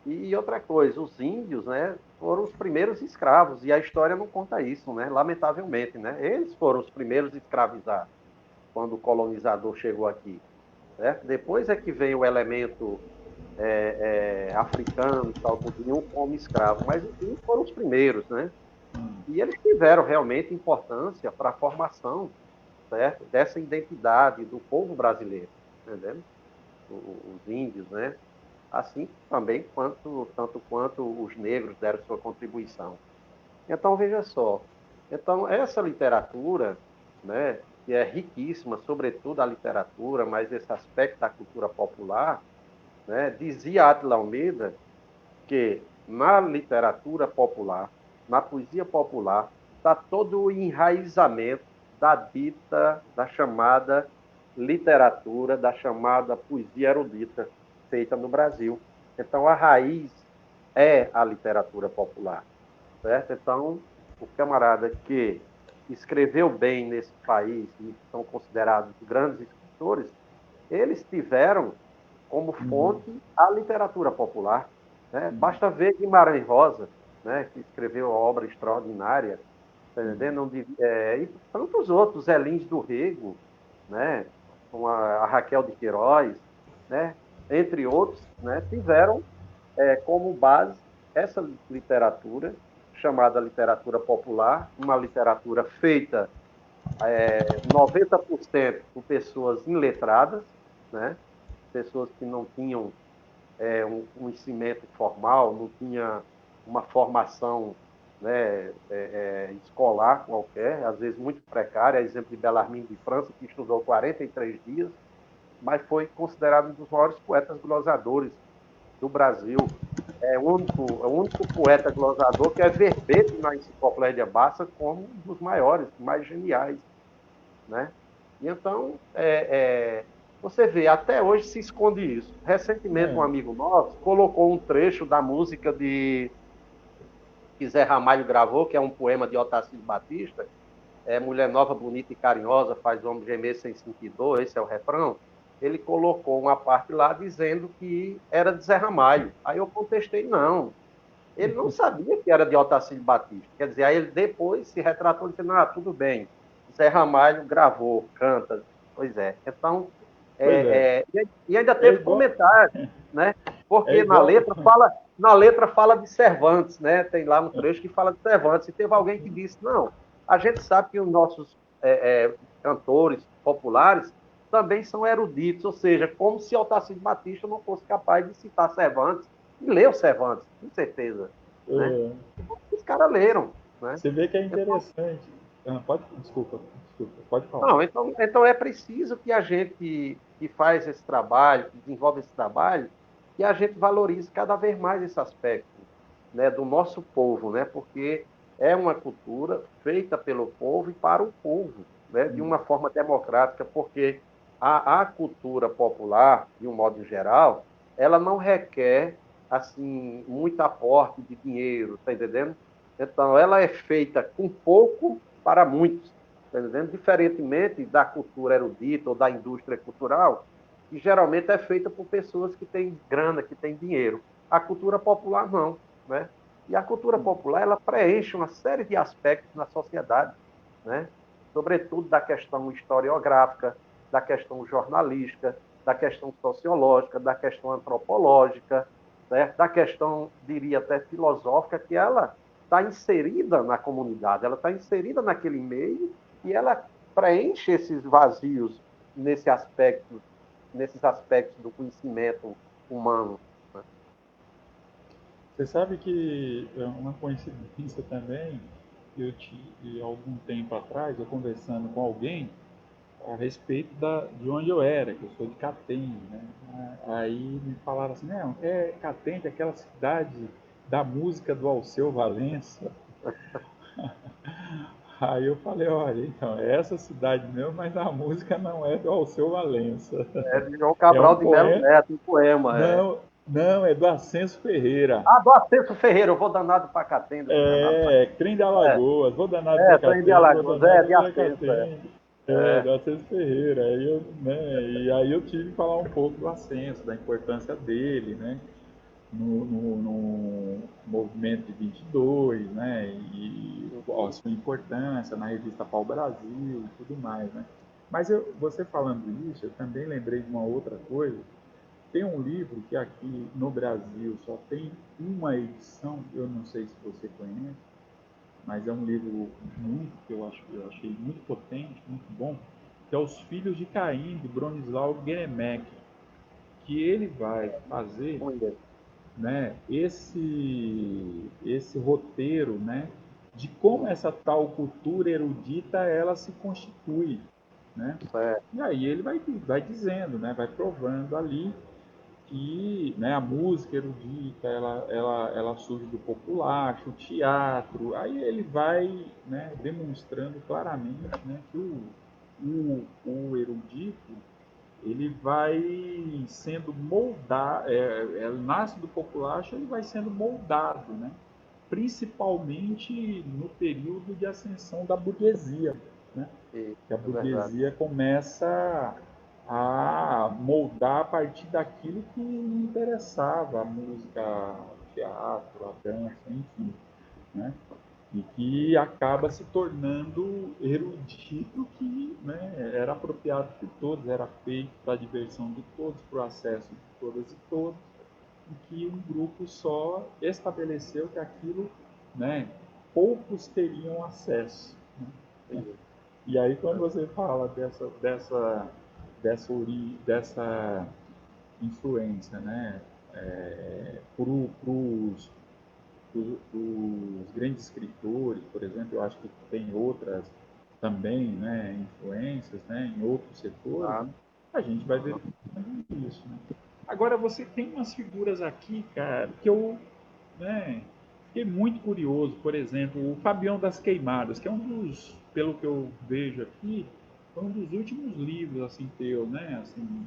[SPEAKER 1] e outra coisa, os índios, né, foram os primeiros escravos, e a história não conta isso, né, lamentavelmente, né? Eles foram os primeiros escravizados quando o colonizador chegou aqui, certo? Depois é que vem o elemento africano, tal, que vinham como escravo, mas os índios foram os primeiros, né? E eles tiveram realmente importância para a formação, certo, dessa identidade do povo brasileiro, entendeu? Os índios, né? Assim também tanto quanto os negros deram sua contribuição. Então, veja só. Então, essa literatura, né, que é riquíssima, sobretudo a literatura, mas esse aspecto da cultura popular, né, dizia Átila Almeida que na literatura popular, na poesia popular, está todo o enraizamento da chamada literatura, da chamada poesia erudita feita no Brasil. Então, a raiz é a literatura popular, certo? Então, o camarada que escreveu bem nesse país e são considerados grandes escritores, eles tiveram como fonte a literatura popular. Né? Basta ver Guimarães Rosa, né, que escreveu uma obra extraordinária, tá entendendo? E tantos outros, Elins do Rego, né, com a Raquel de Queiroz, né, entre outros, né, tiveram como base essa literatura, chamada literatura popular, uma literatura feita 90% por pessoas iletradas, né, pessoas que não tinham um conhecimento formal, não tinha uma formação, né, escolar qualquer, às vezes muito precária, exemplo de Bellarmine de França, que estudou 43 dias, mas foi considerado um dos maiores poetas glosadores do Brasil. É o único poeta glosador que é verbete na Enciclopédia Barça como um dos maiores, mais geniais, né? E então, você vê, até hoje se esconde isso. Recentemente, um
[SPEAKER 2] É,
[SPEAKER 1] amigo nosso colocou um trecho da música que Zé Ramalho gravou, que é um poema de Otacílio Batista, Mulher Nova, Bonita e Carinhosa, faz o homem gemer sem sentir dor, esse é o refrão. Ele colocou uma parte lá dizendo que era de Zé Ramalho. Aí eu contestei, não. Ele não sabia que era de Otacílio Batista. Quer dizer, aí ele depois se retratou dizendo, tudo bem, Zé Ramalho gravou, canta. Pois é. Então,
[SPEAKER 2] pois é,
[SPEAKER 1] e ainda
[SPEAKER 2] é
[SPEAKER 1] teve
[SPEAKER 2] igual,
[SPEAKER 1] comentário, né?
[SPEAKER 2] é
[SPEAKER 1] Porque
[SPEAKER 2] igual,
[SPEAKER 1] na letra fala de Cervantes, né? Tem lá um trecho que fala de Cervantes. E teve alguém que disse, não, a gente sabe que os nossos cantores populares também são eruditos, ou seja, como se Otacílio Batista não fosse capaz de citar Cervantes e leu Cervantes, com certeza, né?
[SPEAKER 2] é,
[SPEAKER 1] Os caras leram, né?
[SPEAKER 2] você vê que é
[SPEAKER 1] Então,
[SPEAKER 2] interessante. Desculpa, pode falar.
[SPEAKER 1] não, então é preciso que a gente que faz esse trabalho, que desenvolve esse trabalho, que a gente valorize cada vez mais esse aspecto, né, do nosso povo, né? Porque é uma cultura feita pelo povo e para o povo, né? De uma forma democrática, porque a cultura popular, de um modo geral, ela não requer assim muito aporte de dinheiro, tá entendendo? Então, ela é feita com pouco para muitos, tá entendendo? Diferentemente da cultura erudita ou da indústria cultural, que geralmente é feita por pessoas que têm grana, que têm dinheiro. A cultura popular não, né? E a cultura popular ela preenche uma série de aspectos na sociedade, né? sobretudo da questão historiográfica, da questão jornalística, da questão sociológica, da questão antropológica, certo? Da questão, diria até filosófica, que ela está inserida na comunidade, ela está inserida naquele meio e ela preenche esses vazios nesses aspectos do conhecimento humano. Né?
[SPEAKER 2] Você sabe que é uma coincidência também, algum tempo atrás, eu conversando com alguém a respeito de onde eu era, que eu sou de Catende, né? Aí me falaram assim, não, Catende, aquela cidade da música do Alceu Valença. Aí eu falei, olha, então, é essa cidade mesmo, mas a música não é do Alceu Valença.
[SPEAKER 1] É de João
[SPEAKER 2] É um
[SPEAKER 1] Cabral de Melo
[SPEAKER 2] poema.
[SPEAKER 1] Neto, um poema. É.
[SPEAKER 2] Não, não, é do Ascenso Ferreira.
[SPEAKER 1] Ah, do Acerto Ferreira, eu vou danado para Catenda, vou danado para
[SPEAKER 2] Trem de
[SPEAKER 1] É,
[SPEAKER 2] Alagoas, vou danado para
[SPEAKER 1] Trem de
[SPEAKER 2] Catende, vou
[SPEAKER 1] Alagoas, é,
[SPEAKER 2] danado
[SPEAKER 1] de
[SPEAKER 2] para
[SPEAKER 1] Acerto, é.
[SPEAKER 2] Catende.
[SPEAKER 1] É,
[SPEAKER 2] Do Ascenso Ferreira. E aí eu tive que falar um pouco do Ascenso, da importância dele, né? No movimento de 22, né? E a sua importância na revista Pau Brasil e tudo mais, né? Mas você falando isso, eu também lembrei de uma outra coisa. Tem um livro que aqui no Brasil só tem uma edição, eu não sei se você conhece, mas é um livro que eu achei muito potente, muito bom, que é Os Filhos de Caim, de Bronislau Geremek, que ele vai fazer,
[SPEAKER 1] conheço.
[SPEAKER 2] né, esse roteiro, né, de como essa tal cultura erudita ela se constitui, né?
[SPEAKER 1] É,
[SPEAKER 2] E aí ele vai dizendo, né, vai provando ali que, né, a música erudita ela surge do popular, do teatro. Aí ele vai, né, demonstrando claramente, né, que o erudito ele vai sendo moldado, nasce do populacho, ele vai sendo moldado, né? Principalmente no período de ascensão da burguesia, né?
[SPEAKER 1] é
[SPEAKER 2] Que a
[SPEAKER 1] verdade.
[SPEAKER 2] burguesia começa a moldar a partir daquilo que lhe interessava, a música, o teatro, a dança, enfim, né? E que acaba se tornando erudito que, né, era apropriado por todos, era feito para a diversão de todos, para o acesso de todas e todos, e que um grupo só estabeleceu que aquilo, né, poucos teriam acesso. Né?
[SPEAKER 1] Sim,
[SPEAKER 2] E aí quando você fala dessa influência, né, para os grandes escritores, por exemplo, eu acho que tem outras também, né, influências, né, em outros setores,
[SPEAKER 1] tá.
[SPEAKER 2] né, a gente vai
[SPEAKER 1] Uhum.
[SPEAKER 2] verificando isso. Né? Agora você tem umas figuras aqui, cara, que eu, né, fiquei muito curioso. Por exemplo, o Fabião das Queimadas, que é um dos, pelo que eu vejo aqui, foi um dos últimos livros assim teu, né? Assim,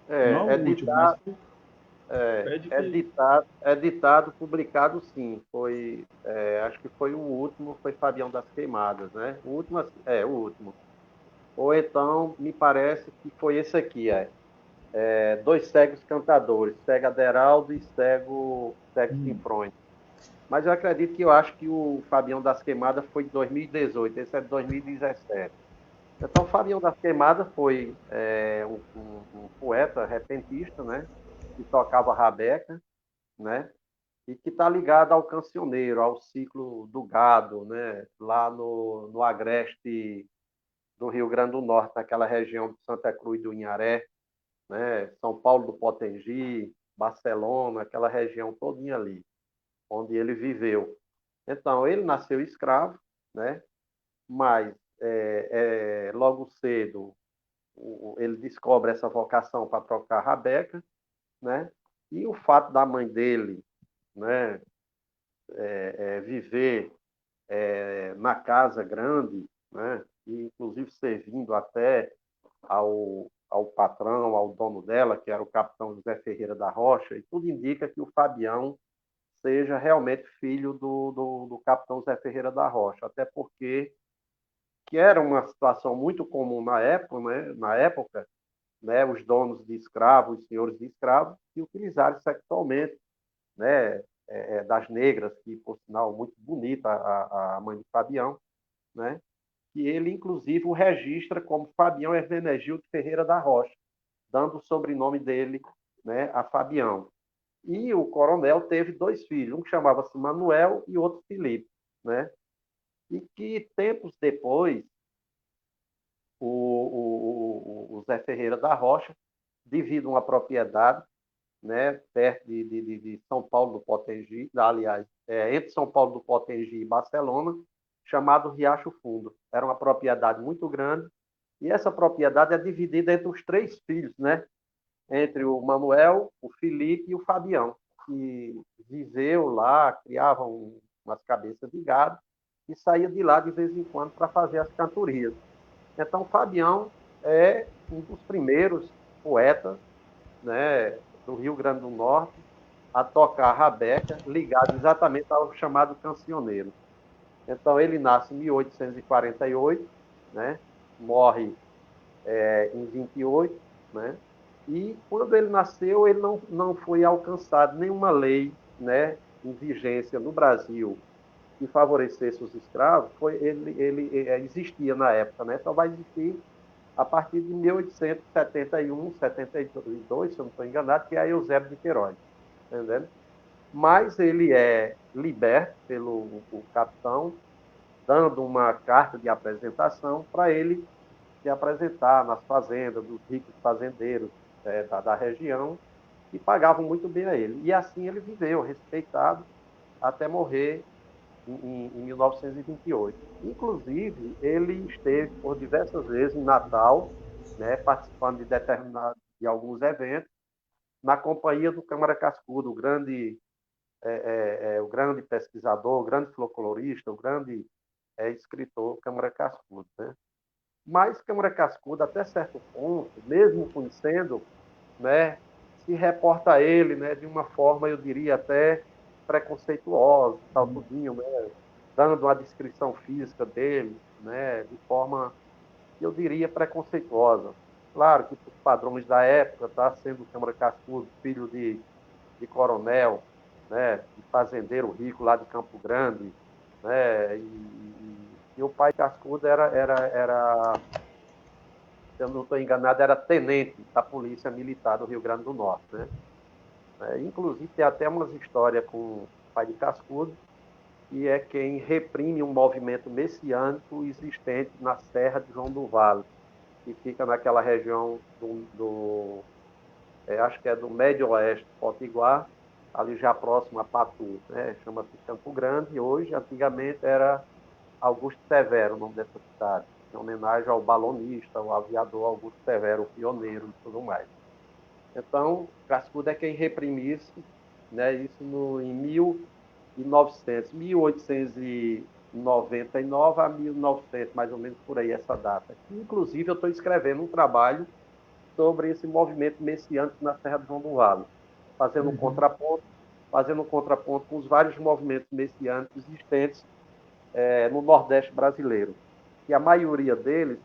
[SPEAKER 2] não é o
[SPEAKER 1] É,
[SPEAKER 2] último, mas pede que
[SPEAKER 1] editado, publicado, sim. Foi, acho que foi o último, foi Fabião das Queimadas, né? O último, o último. Ou então, me parece que foi esse aqui, Dois Cegos Cantadores, Cego Aderaldo e Cego Sinfrônico. Mas eu acho que o Fabião das Queimadas foi de 2018, esse é de 2017. Então, o Fabião das Queimadas foi um poeta repentista, né? Que tocava rabeca, né? E que está ligado ao cancioneiro, ao ciclo do gado, né? Lá no agreste do Rio Grande do Norte, naquela região de Santa Cruz do Inharé, né? São Paulo do Potengi, Barcelona, aquela região todinha ali, onde ele viveu. Então, ele nasceu escravo, né? Mas logo cedo ele descobre essa vocação para trocar rabeca, né? E o fato da mãe dele, né, viver na casa grande, né, e inclusive servindo até ao patrão, ao dono dela, que era o capitão José Ferreira da Rocha, e tudo indica que o Fabião seja realmente filho do capitão José Ferreira da Rocha, até porque que era uma situação muito comum na época, né, os donos de escravos, os senhores de escravos, que utilizaram sexualmente, né, das negras, que por sinal muito bonita a mãe de Fabião, né, que ele, inclusive, o registra como Fabião Hermenegildo Ferreira da Rocha, dando o sobrenome dele, né, a Fabião. E o coronel teve 2 filhos, um que chamava-se Manuel e outro Felipe, né? E que tempos depois o Zé Ferreira da Rocha divide uma propriedade, né, perto de São Paulo do Potengi, aliás, entre São Paulo do Potengi e Barcelona, chamado Riacho Fundo. Era uma propriedade muito grande e essa propriedade é dividida entre os 3 filhos, né? Entre o Manuel, o Felipe e o Fabião, que viveu lá, criavam umas cabeças de gado e saía de lá de vez em quando para fazer as cantorias. Então, Fabião é um dos primeiros poetas, né, do Rio Grande do Norte a tocar rabeca, ligado exatamente ao chamado cancioneiro. Então, ele nasce em 1848, né, morre em 28, né, e quando ele nasceu, ele não foi alcançado nenhuma lei, né, em vigência no Brasil que favorecesse os escravos. Ele existia na época, né, só vai existir a partir de 1871, 72, se eu não estou enganado, que é a Eusébio de Queiroz, entendeu? Mas ele é liberto pelo o capitão, dando uma carta de apresentação para ele se apresentar nas fazendas dos ricos fazendeiros da região, que pagavam muito bem a ele. E assim ele viveu, respeitado, até morrer em 1928. Inclusive, ele esteve por diversas vezes em Natal, né, participando de alguns eventos, na companhia do Câmara Cascudo, o grande pesquisador, o grande folclorista, o grande escritor Câmara Cascudo. Né? Mas Câmara Cascudo, até certo ponto, mesmo conhecendo, né, se reporta a ele, né, de uma forma, eu diria, até preconceituosa, tal, tudinho, né, dando uma descrição física dele, né, de forma, eu diria, preconceituosa. Claro que os padrões da época, tá, sendo Câmara Cascudo, filho de coronel, né, de fazendeiro rico lá de Campo Grande, né, e o pai Cascudo era, se eu não estou enganado, era tenente da Polícia Militar do Rio Grande do Norte, né? Inclusive, tem até umas histórias com o pai de Cascudo, que é quem reprime um movimento messiânico existente na Serra de João do Vale, que fica naquela região acho que é do Médio Oeste, Potiguar, ali já próximo a Patu, né? Chama-se Campo Grande, e hoje, antigamente, era Augusto Severo, o nome dessa cidade, em homenagem ao balonista, ao aviador Augusto Severo, o pioneiro e tudo mais. Então, Cascudo é quem reprime isso, né? Isso em 1899 a 1900, mais ou menos por aí, essa data. Inclusive, eu estou escrevendo um trabalho sobre esse movimento messiânico na Serra do João do Vale, fazendo um contraponto, com os vários movimentos messiânicos existentes no Nordeste brasileiro. E a maioria deles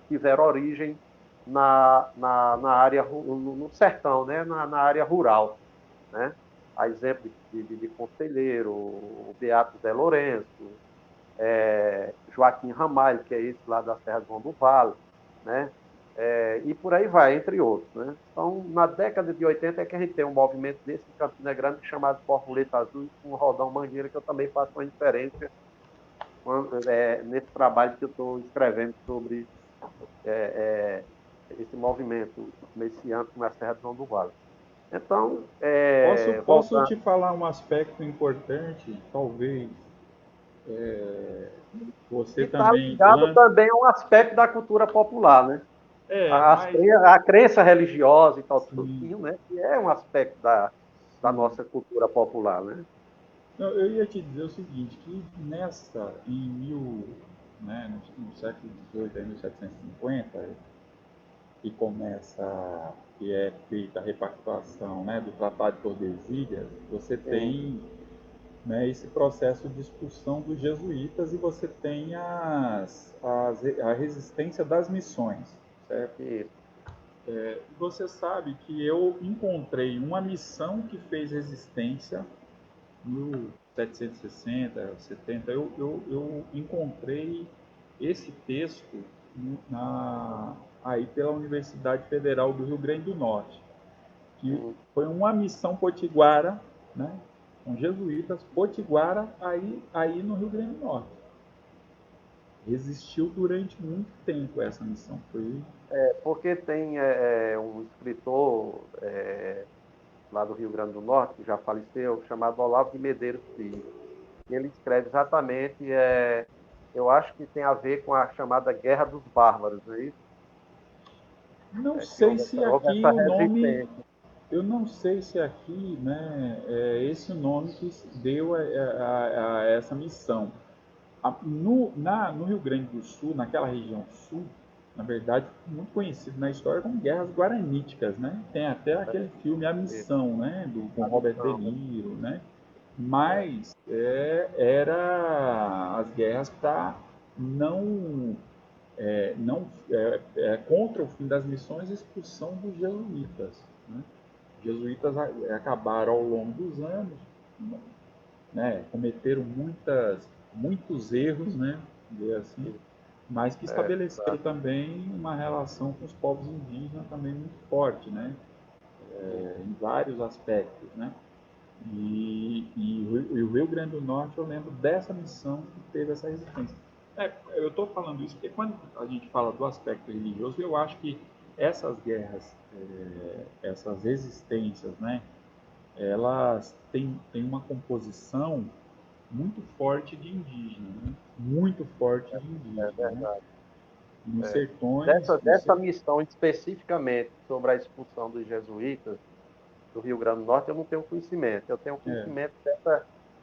[SPEAKER 1] tiveram origem na área, no sertão, né? na área rural. Né? A exemplo de Conselheiro, o Beato Zé Lourenço, Joaquim Ramalho, que é esse lá da Serra do João do Vale, né? E por aí vai, entre outros. Né? Então, na década de 80 é que a gente tem um movimento desse em Campina Grande chamado Borboleta Azul, com o Rodão Mangueira, que eu também faço uma referência nesse trabalho que eu estou escrevendo sobre esse movimento messiânico na Serra do João do Vale. Então,
[SPEAKER 2] Posso te falar um aspecto importante, talvez você
[SPEAKER 1] e está
[SPEAKER 2] também
[SPEAKER 1] ligado também a um aspecto da cultura popular, né?
[SPEAKER 2] mas
[SPEAKER 1] A crença religiosa e tal,
[SPEAKER 2] sim.
[SPEAKER 1] tudo, né? Que é um aspecto da
[SPEAKER 2] Sim.
[SPEAKER 1] nossa cultura popular, né?
[SPEAKER 2] Não, eu ia te dizer o seguinte, que no século XVIII, em 1750, que é feita a repactuação, né, do Tratado de Tordesilhas, você
[SPEAKER 1] Sim,
[SPEAKER 2] tem, né, esse processo de expulsão dos jesuítas e você tem a resistência das missões, certo?
[SPEAKER 1] isso.
[SPEAKER 2] Você sabe que eu encontrei uma missão que fez resistência 1760, 70, eu encontrei esse texto aí pela Universidade Federal do Rio Grande do Norte, que foi uma missão potiguara, né, com jesuítas, potiguara, aí no Rio Grande do Norte. Resistiu durante muito tempo essa missão.
[SPEAKER 1] Porque tem um escritor lá do Rio Grande do Norte, que já faleceu, chamado Olavo de Medeiros Filho. Ele escreve exatamente, eu acho que tem a ver com a chamada Guerra dos Bárbaros, não é isso?
[SPEAKER 2] Não sei se
[SPEAKER 1] Houve
[SPEAKER 2] aqui
[SPEAKER 1] essa
[SPEAKER 2] o nome...
[SPEAKER 1] resistência.
[SPEAKER 2] Eu não sei se aqui, né, é esse o nome que deu a essa missão. No Rio Grande do Sul, naquela região sul, na verdade, muito conhecido na história como Guerras Guaraníticas, né? Tem até aquele filme A Missão, né, com Robert De Niro, né? Mas era as guerras para não contra o fim das missões e expulsão dos jesuítas, né? Os jesuítas acabaram ao longo dos anos, né, cometeram muitos erros, né, assim, mas que estabeleceram também uma relação com os povos indígenas também muito forte, né, em vários aspectos, né. E o Rio Grande do Norte, eu lembro dessa missão que teve essa resistência. Eu estou falando isso porque quando a gente fala do aspecto religioso, eu acho que essas guerras, essas resistências, né, elas têm uma composição muito forte de indígena, né? Muito forte de indígena, né?
[SPEAKER 1] Verdade.
[SPEAKER 2] Nos sertões...
[SPEAKER 1] Dessa missão especificamente sobre a expulsão dos jesuítas do Rio Grande do Norte, eu não tenho conhecimento. Eu tenho conhecimento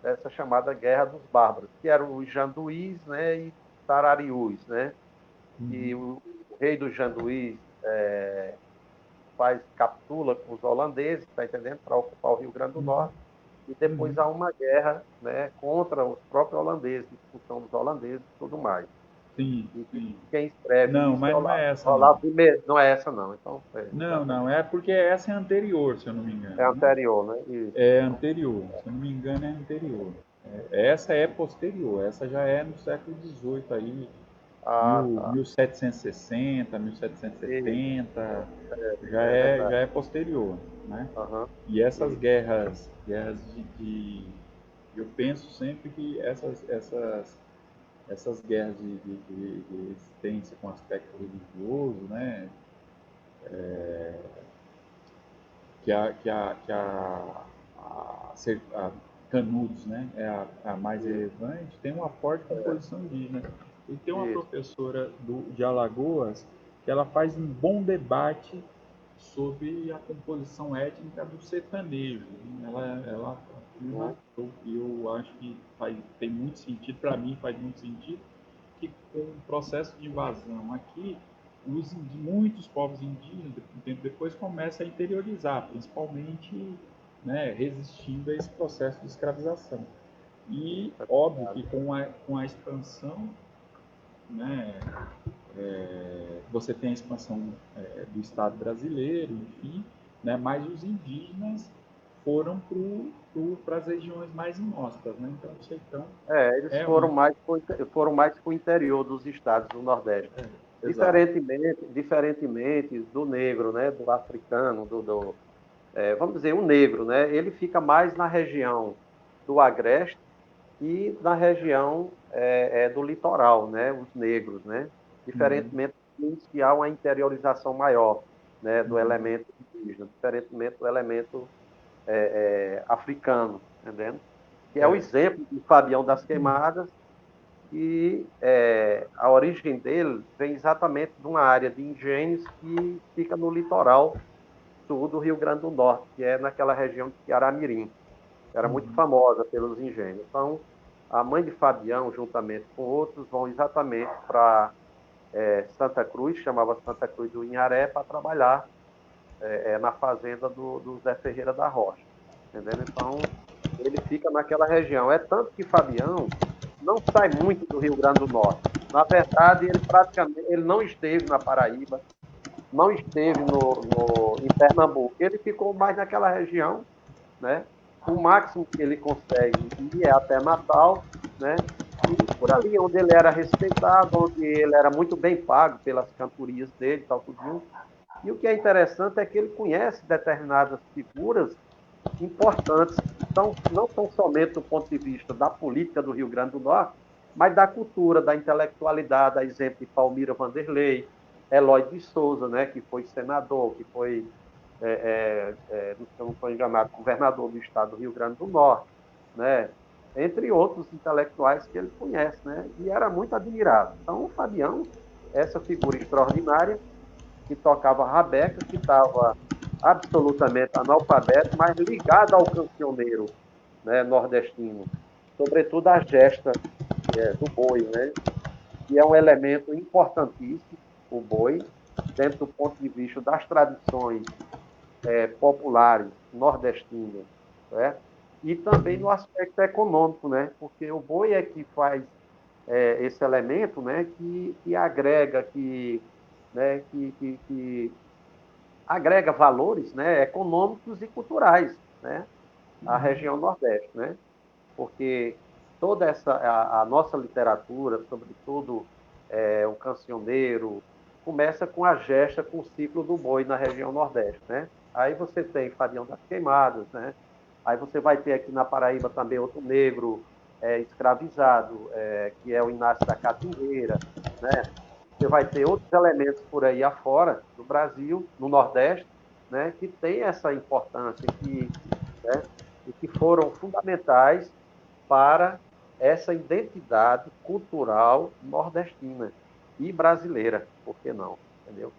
[SPEAKER 1] dessa chamada Guerra dos Bárbaros, que eram os janduís, né, e tarariús, né? E o rei dos janduís capitula com os holandeses, está entendendo, para ocupar o Rio Grande do Norte. E depois há uma guerra, né, contra os próprios holandeses, expulsão dos holandeses e tudo mais.
[SPEAKER 2] Sim,
[SPEAKER 1] E
[SPEAKER 2] sim.
[SPEAKER 1] quem escreve
[SPEAKER 2] Não,
[SPEAKER 1] isso é
[SPEAKER 2] mas não é essa, não.
[SPEAKER 1] Olavo de Medeiros. Não é essa, não. Então,
[SPEAKER 2] Não, é porque essa é anterior, se eu não me engano.
[SPEAKER 1] é
[SPEAKER 2] Né?
[SPEAKER 1] anterior, né? Isso.
[SPEAKER 2] É anterior, se eu não me engano, é anterior. Essa é posterior, essa já é no século XVIII, aí,
[SPEAKER 1] Tá.
[SPEAKER 2] 1760,
[SPEAKER 1] Isso.
[SPEAKER 2] 1770, já
[SPEAKER 1] Verdade.
[SPEAKER 2] é posterior, né?
[SPEAKER 1] Uhum.
[SPEAKER 2] E essas
[SPEAKER 1] Isso.
[SPEAKER 2] guerras eu penso sempre que essas guerras de resistência com aspecto religioso, né? A Canudos, né, é a mais
[SPEAKER 1] Isso.
[SPEAKER 2] relevante, tem uma forte composição indígena. E tem uma
[SPEAKER 1] Isso.
[SPEAKER 2] professora de Alagoas que ela faz um bom debate sobre a composição étnica do sertanejo. Ela afirma, eu acho que tem muito sentido, para mim faz muito sentido, que com o processo de invasão aqui, muitos povos indígenas, um tempo depois, começam a interiorizar, principalmente, né, resistindo a esse processo de escravização. E, óbvio, que com a expansão, né, você tem a expansão do Estado brasileiro, enfim, né, mas os indígenas foram para as regiões mais inóspitas, né? Então, o sertão
[SPEAKER 1] Eles foram mais para o interior dos estados do Nordeste.
[SPEAKER 2] exato.
[SPEAKER 1] Diferentemente do negro, né, do africano, vamos dizer, o negro, né, ele fica mais na região do Agreste e na região do litoral, né, os negros, né, diferentemente que há uma interiorização maior, né, do elemento indígena, diferentemente do elemento africano, entendendo? Que é o exemplo do Fabião das Queimadas, e a origem dele vem exatamente de uma área de engenhos que fica no litoral sul do Rio Grande do Norte, que é naquela região de Piaramirim, que era muito famosa pelos engenhos. Então, a mãe de Fabião, juntamente com outros, vão exatamente para Santa Cruz, chamava Santa Cruz do Inharé, para trabalhar na fazenda do Zé Ferreira da Rocha. Entendeu? Então, ele fica naquela região. É tanto que Fabião não sai muito do Rio Grande do Norte. Na verdade, ele não esteve na Paraíba, não esteve em Pernambuco. Ele ficou mais naquela região, né? O máximo que ele consegue ir é até Natal, né? E por ali, onde ele era respeitado, onde ele era muito bem pago pelas cantorias dele, tal, tudo. E o que é interessante é que ele conhece determinadas figuras importantes, então, não tão somente do ponto de vista da política do Rio Grande do Norte, mas da cultura, da intelectualidade, a exemplo de Palmira Vanderlei, Eloy de Souza, né, que foi senador, que foi, se eu não estou enganado, governador do estado do Rio Grande do Norte, né, entre outros intelectuais que ele conhece, né, e era muito admirado. Então, o Fabião, essa figura extraordinária, que tocava rabeca, que estava absolutamente analfabeto, mas ligado ao cancioneiro, né, nordestino, sobretudo a gesta do boi, né, que é um elemento importantíssimo, o boi, dentro do ponto de vista das tradições populares nordestinas, né, e também no aspecto econômico, né, porque o boi é que faz esse elemento, né, que agrega, né, que agrega valores, né, econômicos e culturais, né, à região Nordeste, né, porque toda a nossa literatura, sobretudo o cancioneiro, começa com a gesta, com o ciclo do boi na região Nordeste, né? Aí você tem Fabião das Queimadas, né? Aí você vai ter aqui na Paraíba também outro negro escravizado, que é o Inácio da Catingueira, né? Você vai ter outros elementos por aí afora do Brasil, no Nordeste, né, que tem essa importância né, e que foram fundamentais para essa identidade cultural nordestina e brasileira, por que não? Entendeu?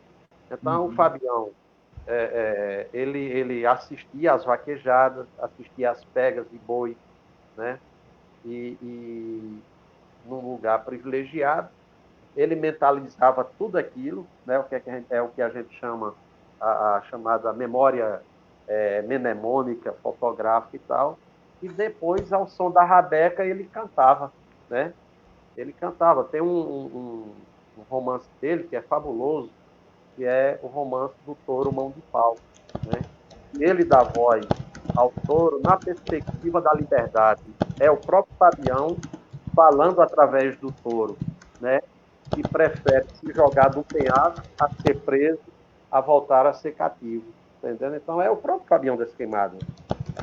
[SPEAKER 1] Então, o Fabião, ele assistia às vaquejadas, assistia às pegas de boi, né, e num lugar privilegiado, ele mentalizava tudo aquilo, né, o que a gente chama a chamada memória mnemônica, fotográfica e tal, e depois, ao som da rabeca, ele cantava, né? Ele cantava. Tem um romance dele que é fabuloso, que é o romance do Touro Mão de Pau, né? E ele dá voz ao touro na perspectiva da liberdade. É o próprio Fabião falando através do touro, né? Que prefere se jogar do penhasco a ser preso, a voltar a ser cativo. Entendendo? Então, é o próprio Fabião das Queimadas.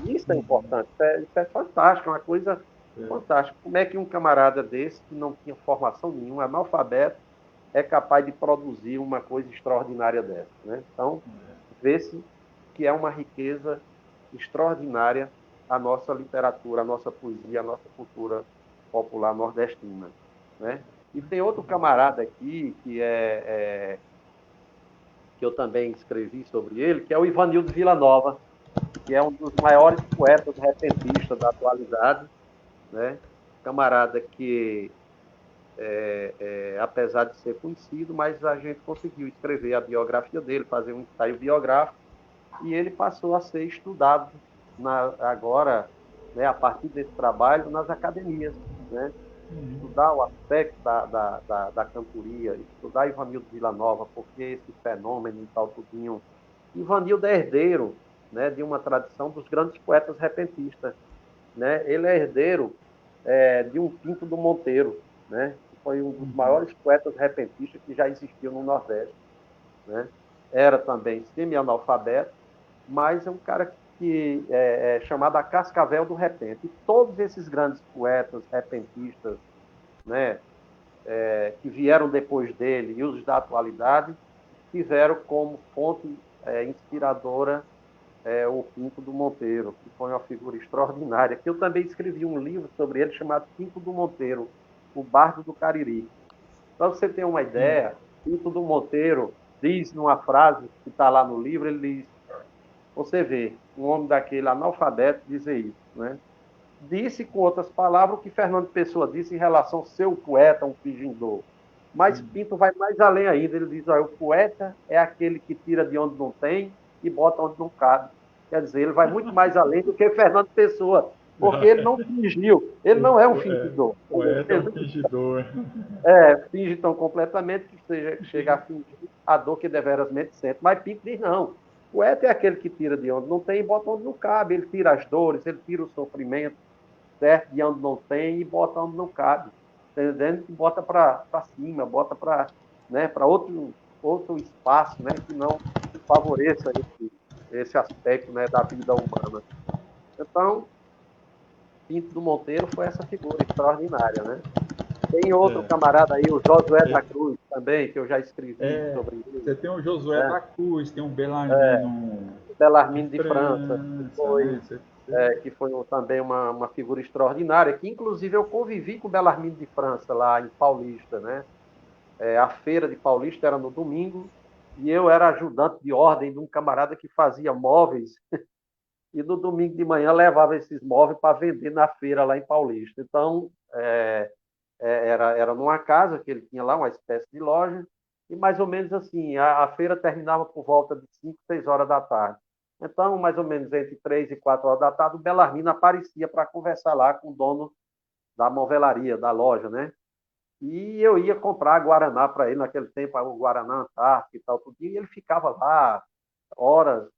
[SPEAKER 1] Isso é importante, isso é fantástico, é uma coisa fantástica. Como é que um camarada desse, que não tinha formação nenhuma, analfabeto, é capaz de produzir uma coisa extraordinária dessa? Né? Então, vê-se que é uma riqueza extraordinária a nossa literatura, a nossa poesia, a nossa cultura popular nordestina. Né? E tem outro camarada aqui, que eu também escrevi sobre ele, que é o Ivanildo Villanova, que é um dos maiores poetas repentistas da atualidade, né? Camarada que, apesar de ser conhecido, mas a gente conseguiu escrever a biografia dele, fazer um ensaio biográfico, e ele passou a ser estudado agora, né, a partir desse trabalho, nas academias, né? Estudar o aspecto da cantoria, estudar Ivanildo Villanova, porque esse fenômeno e tal, tudinho. Ivanildo é herdeiro, né, de uma tradição dos grandes poetas repentistas. Né? Ele é herdeiro de um Pinto do Monteiro, né, que foi um dos maiores poetas repentistas que já existiu no Nordeste. Né? Era também semi-analfabeto, mas é um cara que é chamado a Cascavel do Repente. E todos esses grandes poetas repentistas, né, que vieram depois dele e os da atualidade, tiveram como fonte inspiradora o Pinto do Monteiro, que foi uma figura extraordinária, que eu também escrevi um livro sobre ele chamado Pinto do Monteiro, o Bardo do Cariri. Para você ter uma ideia, Pinto do Monteiro diz numa frase que está lá no livro, ele diz, você vê, um homem daquele analfabeto dizer isso, né? Disse, com outras palavras, o que Fernando Pessoa disse em relação ao seu poeta, um fingidor. Mas Pinto vai mais além ainda. Ele diz: olha, o poeta é aquele que tira de onde não tem e bota onde não cabe. Quer dizer, ele vai muito mais além do que Fernando Pessoa, porque ele não fingiu, ele não é um fingidor.
[SPEAKER 2] O poeta é um fingidor.
[SPEAKER 1] Finge tão completamente que chega a fingir a dor que deverasmente sente. Mas Pinto diz: não. O poeta é aquele que tira de onde não tem e bota onde não cabe. Ele tira as dores, ele tira o sofrimento, certo? De onde não tem e bota onde não cabe. entendendo? Que bota para cima, bota para, né, para outro espaço, né, que não favoreça esse aspecto, né, da vida humana. Então, Pinto do Monteiro foi essa figura extraordinária, né? Tem outro
[SPEAKER 2] É,
[SPEAKER 1] camarada aí, o Josué da
[SPEAKER 2] é,
[SPEAKER 1] Cruz, também, que eu já escrevi
[SPEAKER 2] é,
[SPEAKER 1] sobre ele,
[SPEAKER 2] você tem o Josué
[SPEAKER 1] né?
[SPEAKER 2] da Cruz, tem o Belarmino de
[SPEAKER 1] Belarmino de França,
[SPEAKER 2] França, né?
[SPEAKER 1] que foi também uma figura extraordinária, que inclusive eu convivi com o Belarmino de França lá em Paulista, né? A feira de Paulista era no domingo e eu era ajudante de ordem de um camarada que fazia móveis e no domingo de manhã levava esses móveis para vender na feira lá em Paulista. Então, era numa casa que ele tinha lá, uma espécie de loja, e mais ou menos assim, a feira terminava por volta de 5, 6 horas da tarde. Então, mais ou menos entre 3 e 4 horas da tarde, o Belarmino aparecia para conversar lá com o dono da movelaria, da loja, né? E eu ia comprar Guaraná para ele, naquele tempo, o Guaraná Antártico e tal, tudo, e ele ficava lá horas,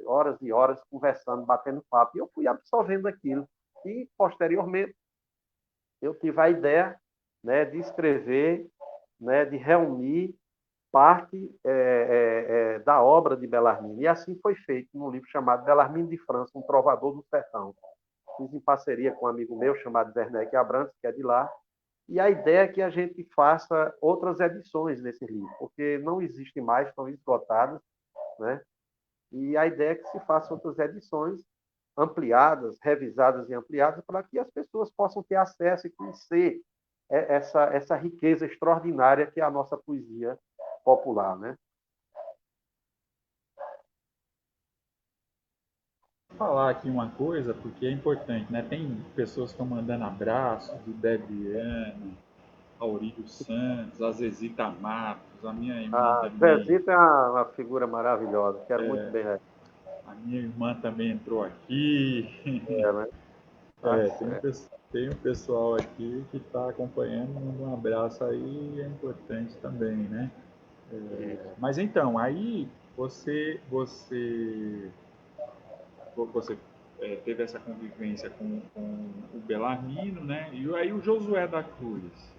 [SPEAKER 1] horas e horas conversando, batendo papo. E eu fui absorvendo aquilo. E, posteriormente, eu tive a ideia, né, de escrever, né, de reunir parte da obra de Bellarmine. E assim foi feito num livro chamado Bellarmine de França, um trovador do sertão. Fiz em parceria com um amigo meu chamado Werneck Abrantes, que é de lá, e a ideia é que a gente faça outras edições desse livro, porque não existe mais, estão esgotadas, né? E a ideia é que se façam outras edições ampliadas, revisadas e ampliadas, para que as pessoas possam ter acesso e conhecer essa riqueza extraordinária que é a nossa poesia popular, né?
[SPEAKER 2] falar aqui uma coisa, porque é importante, né? Tem pessoas que estão mandando abraço, do Debiano, Aurílio Santos, a Zezita Matos, a minha irmã
[SPEAKER 1] A
[SPEAKER 2] também,
[SPEAKER 1] Zezita é uma figura maravilhosa, quero muito bem
[SPEAKER 2] a minha irmã também entrou aqui.
[SPEAKER 1] ela, né? Tá certo.
[SPEAKER 2] Tem um pessoal aqui que está acompanhando, manda um abraço aí, é importante também, né?
[SPEAKER 1] Isso.
[SPEAKER 2] Mas então, aí você teve essa convivência com o Belarmino, né? E aí o Josué da Cruz.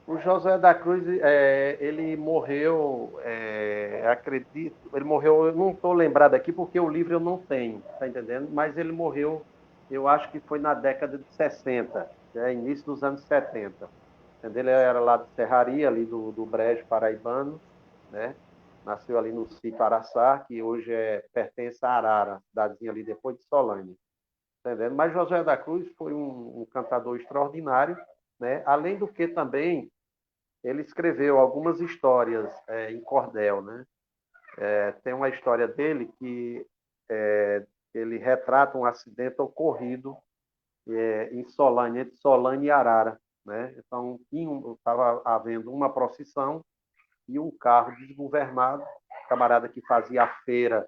[SPEAKER 1] O José da Cruz, ele morreu, acredito, ele morreu, eu não estou lembrado aqui porque o livro eu não tenho, tá entendendo? Mas ele morreu, eu acho que foi na década de 60, né? Início dos anos 70. Entendeu? Ele era lá de Serraria, ali do Brejo Paraibano, né? Nasceu ali no sítio Araçá, que hoje pertence a Arara, cidadezinha ali depois de Solânia. Tá entendendo? Mas José da Cruz foi um cantador extraordinário, né? Além do que também ele escreveu algumas histórias em cordel, né? Tem uma história dele que ele retrata um acidente ocorrido em Solânia, entre Solânia e Arara, né? Então, estava havendo uma procissão e um carro desgovernado, camarada que fazia a feira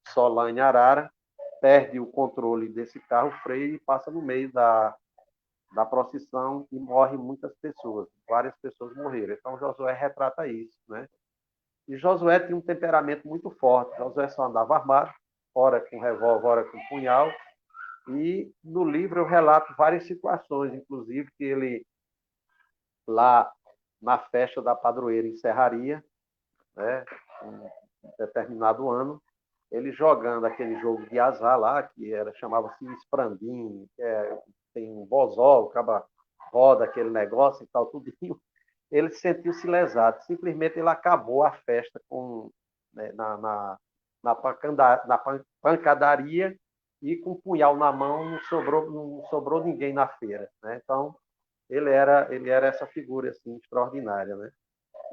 [SPEAKER 1] Solânia-Arara, perde o controle desse carro, freia e passa no meio da procissão e morre muitas pessoas. Várias pessoas morreram. Então, Josué retrata isso, né? E Josué tinha um temperamento muito forte. Josué só andava armado, ora com revólver, ora com punhal. E no livro eu relato várias situações, inclusive que ele, lá na festa da padroeira em Serraria, né, em determinado ano, ele jogando aquele jogo de azar lá, que chamava-se Esprandim, tem um bozó, o caba roda aquele negócio e tal, tudinho. Ele sentiu-se lesado. Simplesmente ele acabou a festa né, na pancadaria e com um punhal na mão não sobrou ninguém na feira. Né? Então, ele era essa figura assim, extraordinária. Né?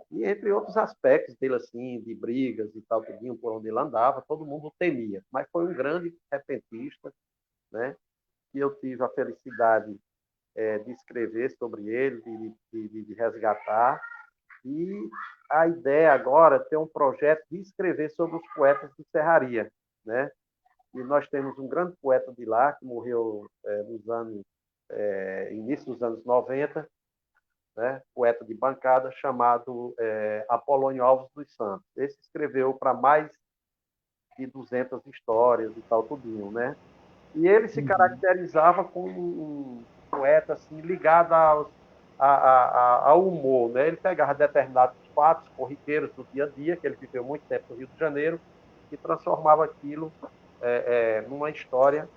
[SPEAKER 1] E entre outros aspectos dele, assim, de brigas e tal, tudinho, por onde ele andava, todo mundo temia. Mas foi um grande repentista, né? Que eu tive a felicidade de escrever sobre ele, de resgatar. E a ideia agora é ter um projeto de escrever sobre os poetas de Serraria, né? E nós temos um grande poeta de lá, que morreu nos início dos anos 90, né? Poeta de bancada, chamado Apolônio Alves dos Santos. Esse escreveu para mais de 200 histórias e tal, tudinho, né? E ele se
[SPEAKER 2] Uhum.
[SPEAKER 1] caracterizava como um poeta assim, ligado ao humor, né? Ele pegava determinados fatos corriqueiros do dia a dia, que ele viveu muito tempo no Rio de Janeiro, e transformava aquilo numa história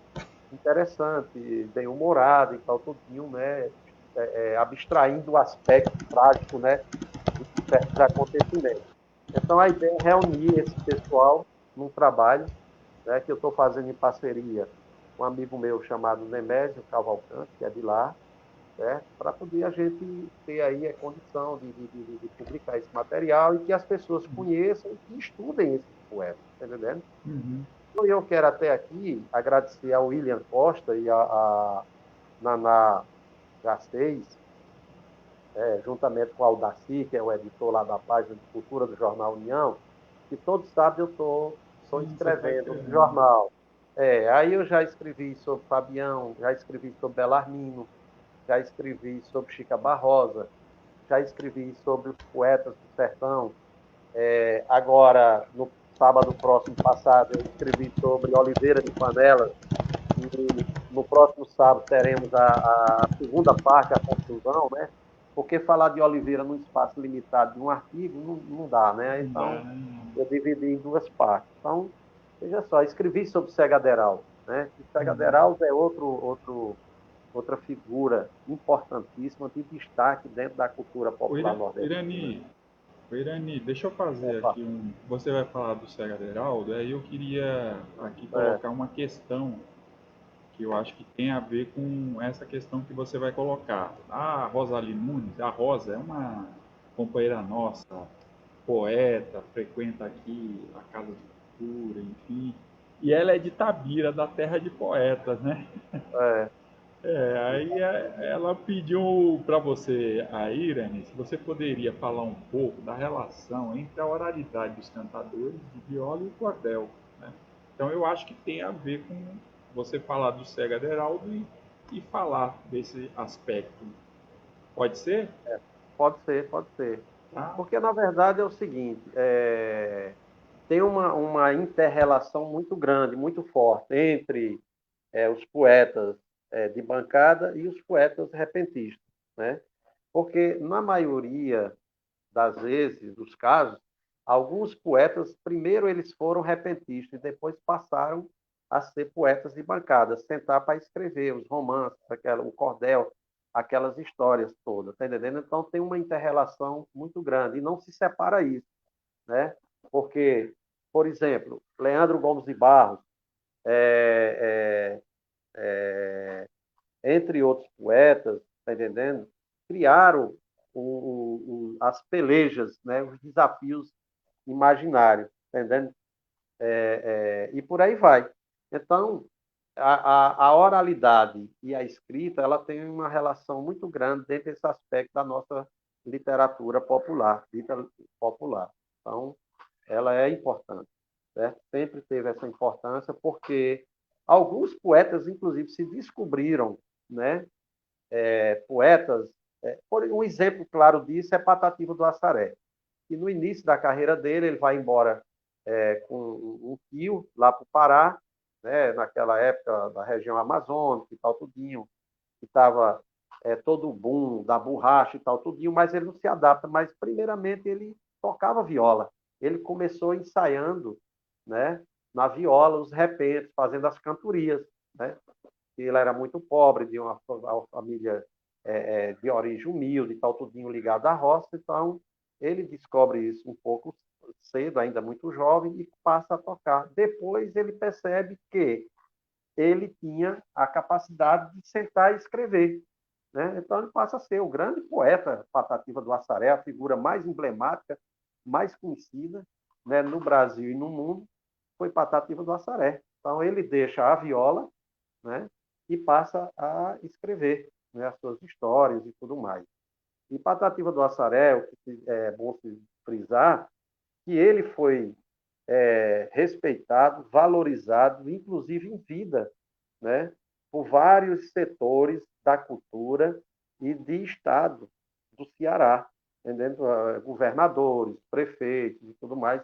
[SPEAKER 1] interessante, bem humorada e tal, tudinho, né? Abstraindo o aspecto trágico, né? De certos acontecimentos. Então, a ideia é reunir esse pessoal num trabalho, né, que eu estou fazendo em parceria com um amigo meu chamado Nemésio Cavalcante, que é de lá, né, para poder a gente ter aí a condição de publicar esse material e que as pessoas conheçam e estudem esses poetas, tá entendendo?
[SPEAKER 2] Uhum.
[SPEAKER 1] Então, eu quero até aqui agradecer ao William Costa e a Naná Garcês, juntamente com o Aldaci, que é o editor lá da página de cultura do Jornal União, que todos sabem eu estou
[SPEAKER 2] Sim, você está
[SPEAKER 1] escrevendo no
[SPEAKER 2] escrevendo.
[SPEAKER 1] jornal. Aí eu já escrevi sobre Fabião, já escrevi sobre Belarmino, já escrevi sobre Chica Barrosa, já escrevi sobre os poetas do sertão. Agora, no sábado próximo passado, eu escrevi sobre Oliveira de Panelas, e no próximo sábado teremos a segunda parte, a conclusão, né? Porque falar de Oliveira num espaço limitado de um artigo não dá, né?
[SPEAKER 2] Não dá,
[SPEAKER 1] Então,
[SPEAKER 2] né?
[SPEAKER 1] eu dividi em duas partes. Então, veja só, escrevi sobre Cega Deral, né? E Cega
[SPEAKER 2] Uhum.
[SPEAKER 1] Deral é outra figura importantíssima de destaque dentro da cultura
[SPEAKER 2] O
[SPEAKER 1] popular nordestina.
[SPEAKER 2] Irani, deixa eu fazer
[SPEAKER 1] Opa,
[SPEAKER 2] aqui um. Você vai falar do Sega Heraldo, aí eu queria aqui
[SPEAKER 1] é,
[SPEAKER 2] colocar uma questão que eu acho que tem a ver com essa questão que você vai colocar. A Rosalie Nunes, a Rosa, é uma companheira nossa, poeta, frequenta aqui a Casa de Cultura, enfim. E ela é de Tabira, da terra de poetas, né?
[SPEAKER 1] é,
[SPEAKER 2] Aí ela pediu para você, a Irene, se você poderia falar um pouco da relação entre a oralidade dos cantadores de viola e o cordel, né? Então eu acho que tem a ver com você falar do Cega Heraldo e falar desse aspecto. Pode ser?
[SPEAKER 1] pode ser, pode ser.
[SPEAKER 2] Tá?
[SPEAKER 1] Porque, na verdade, é o seguinte, tem uma inter-relação muito grande, muito forte entre os poetas de bancada e os poetas repentistas, né? Porque, na maioria das vezes, dos casos, alguns poetas, primeiro eles foram repentistas e depois passaram a ser poetas de bancada, sentar para escrever os romances, o cordel, aquelas histórias todas, tá entendendo? Então tem uma interrelação muito grande e não se separa isso, né? Porque, por exemplo, Leandro Gomes de Barros, é, entre outros poetas, tá entendendo? Criaram as pelejas, né? Os desafios imaginários, tá entendendo? E por aí vai. Então, a oralidade e a escrita, ela tem uma relação muito grande dentro desse aspecto da nossa literatura popular, dita popular. Então, ela é importante, certo? Sempre teve essa importância, porque alguns poetas, inclusive, se descobriram, né? Poetas. Um exemplo claro disso é Patativa do Assaré. E no início da carreira dele, ele vai embora com um tio lá para o Pará, né, naquela época da região amazônica e tal, tudinho, que estava todo o boom da borracha e tal, tudinho, mas ele não se adapta. Mas, primeiramente, ele tocava viola. Ele começou ensaiando, né, na viola, os repentes, fazendo as cantorias, né? Ele era muito pobre, de uma família de origem humilde, tal, tudinho ligado à roça, então ele descobre isso um pouco cedo, ainda muito jovem, e passa a tocar. Depois ele percebe que ele tinha a capacidade de sentar e escrever, né? Então ele passa a ser o grande poeta Patativa do Assaré, a figura mais emblemática, mais conhecida, né, no Brasil e no mundo, foi Patativa do Assaré. Então ele deixa a viola, né, e passa a escrever, né, as suas histórias e tudo mais. E Patativa do Assaré, o que é bom se frisar, que ele foi respeitado, valorizado, inclusive em vida, né, por vários setores da cultura e de Estado do Ceará, entendendo? Governadores, prefeitos e tudo mais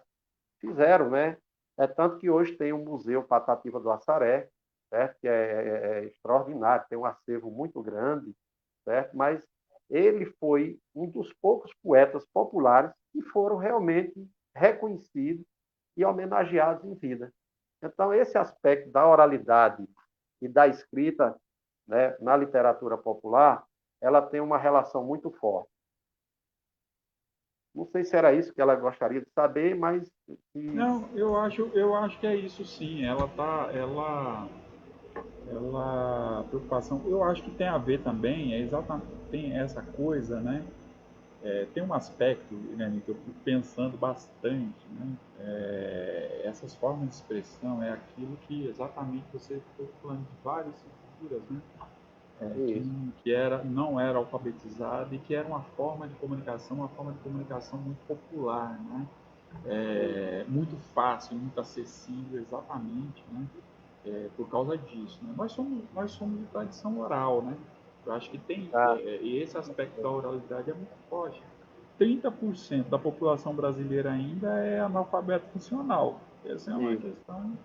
[SPEAKER 1] fizeram, né? É tanto que hoje tem um museu Patativa do Assaré, certo? Que é extraordinário, tem um acervo muito grande, certo? Mas ele foi um dos poucos poetas populares que foram realmente reconhecidos e homenageados em vida. Então, esse aspecto da oralidade e da escrita, né, na literatura popular, ela tem uma relação muito forte. Não sei se era isso que ela gostaria de saber, mas...
[SPEAKER 2] Não, eu acho que é isso sim. A preocupação, eu acho que tem a ver também, é exatamente, tem essa coisa, né? Tem um aspecto, né, que eu fico pensando bastante, né? Essas formas de expressão é aquilo que exatamente você ficou falando de várias figuras, né?
[SPEAKER 1] Isso.
[SPEAKER 2] Não era alfabetizada e que era uma forma de comunicação muito popular, né? Muito fácil, muito acessível, exatamente, né? Por causa disso, né? Nós somos de tradição oral, né? Eu acho que tem
[SPEAKER 1] Ah,
[SPEAKER 2] e esse aspecto da oralidade é muito forte. 30% da população brasileira ainda é analfabeto funcional. Essa é uma
[SPEAKER 1] isso,
[SPEAKER 2] questão,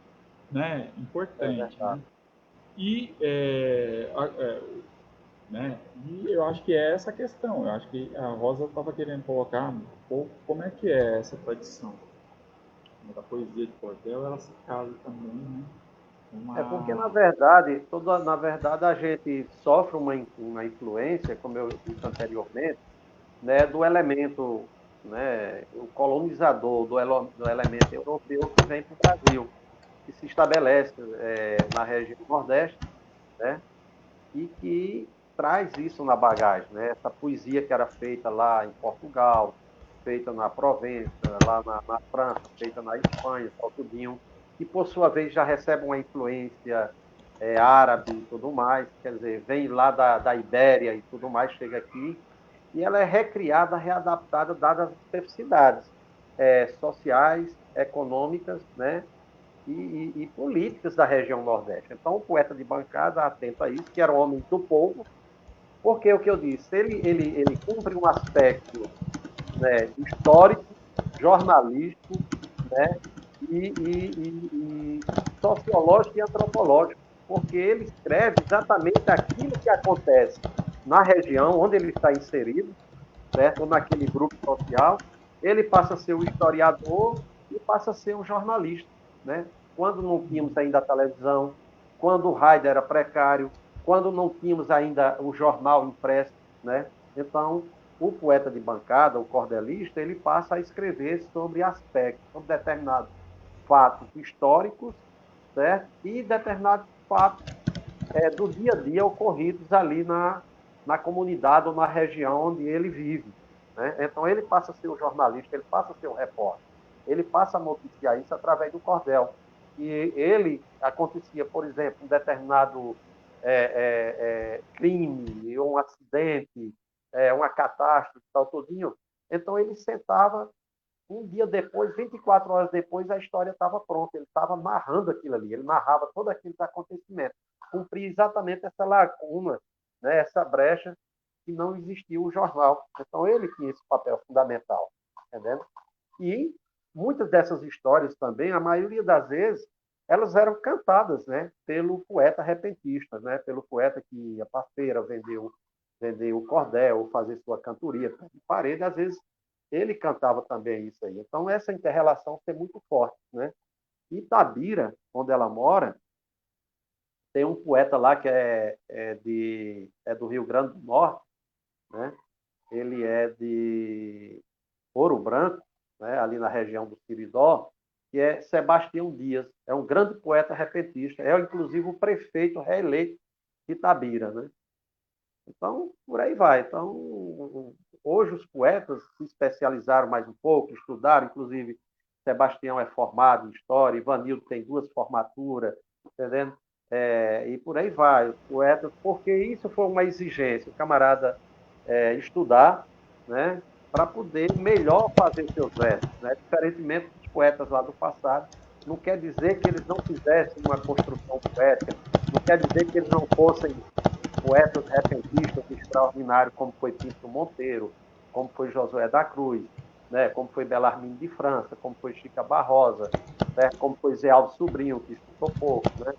[SPEAKER 2] né,
[SPEAKER 1] é
[SPEAKER 2] importante, né?
[SPEAKER 1] verdade.
[SPEAKER 2] E, né, e eu acho que é essa a questão. Eu acho que a Rosa estava querendo colocar um pouco como é que é essa tradição da poesia de cordel, ela se casa também, né?
[SPEAKER 1] É porque,
[SPEAKER 2] Uma
[SPEAKER 1] na verdade, a gente sofre uma influência, como eu disse anteriormente, né, do elemento, né, o colonizador, do elemento europeu que vem para o Brasil, que se estabelece na região Nordeste, né, e que traz isso na bagagem, né, essa poesia que era feita lá em Portugal, feita na Provença, lá na França, feita na Espanha, tal, tudinho, e por sua vez já recebe uma influência árabe e tudo mais, quer dizer, vem lá da Ibéria e tudo mais, chega aqui, e ela é recriada, readaptada, dadas as especificidades sociais, econômicas, né, e políticas da região Nordeste. Então, o poeta de bancada, atento a isso, que era um homem do povo, porque o que eu disse, ele cumpre um aspecto, né, histórico, jornalístico, né, e sociológico e antropológico, porque ele escreve exatamente aquilo que acontece na região onde ele está inserido, certo? Ou naquele grupo social, ele passa a ser o historiador e passa a ser um jornalista, né? Quando não tínhamos ainda a televisão, quando o rádio era precário, quando não tínhamos ainda o jornal impresso, né? Então, o poeta de bancada, o cordelista, ele passa a escrever sobre aspectos, sobre determinados fatos históricos, certo? E determinados fatos do dia a dia ocorridos ali na comunidade ou na região onde ele vive. Né? Então, ele passa a ser o jornalista, ele passa a ser o repórter, ele passa a noticiar isso através do cordel. E ele acontecia, por exemplo, um determinado crime, um acidente, uma catástrofe, tal, tudinho. Então, ele sentava um dia depois, 24 horas depois, a história estava pronta. Ele estava narrando aquilo ali, ele narrava todo aquele acontecimento. Cumpria exatamente essa lacuna, né, essa brecha que não existia o jornal. Então, ele tinha esse papel fundamental. Entendeu? E muitas dessas histórias também, a maioria das vezes, elas eram cantadas, né, pelo poeta repentista, né, pelo poeta que ia para a feira vender o cordel, fazer sua cantoria de parede, às vezes ele cantava também isso aí. Então, essa inter-relação é muito forte, né? Itabira, onde ela mora, tem um poeta lá que é do Rio Grande do Norte, né? Ele é de Ouro Branco, né? Ali na região do Siridó, que é Sebastião Dias. É um grande poeta repentista. É, inclusive, o prefeito reeleito de Itabira, né? Então, por aí vai. Então, hoje os poetas se especializaram mais um pouco, estudaram, inclusive Sebastião é formado em História, Ivanildo tem 2 formaturas, entendendo? E por aí vai, os poetas, porque isso foi uma exigência, o camarada estudar, né, para poder melhor fazer seus versos, né? Diferentemente dos poetas lá do passado, não quer dizer que eles não fizessem uma construção poética, não quer dizer que eles não fossem poetas repentistas extraordinários, como foi Pinto Monteiro, como foi Josué da Cruz, né? Como foi Bellarmine de França, como foi Chica Barrosa, né? Como foi Zé Aldo Sobrinho, que estudou pouco, né?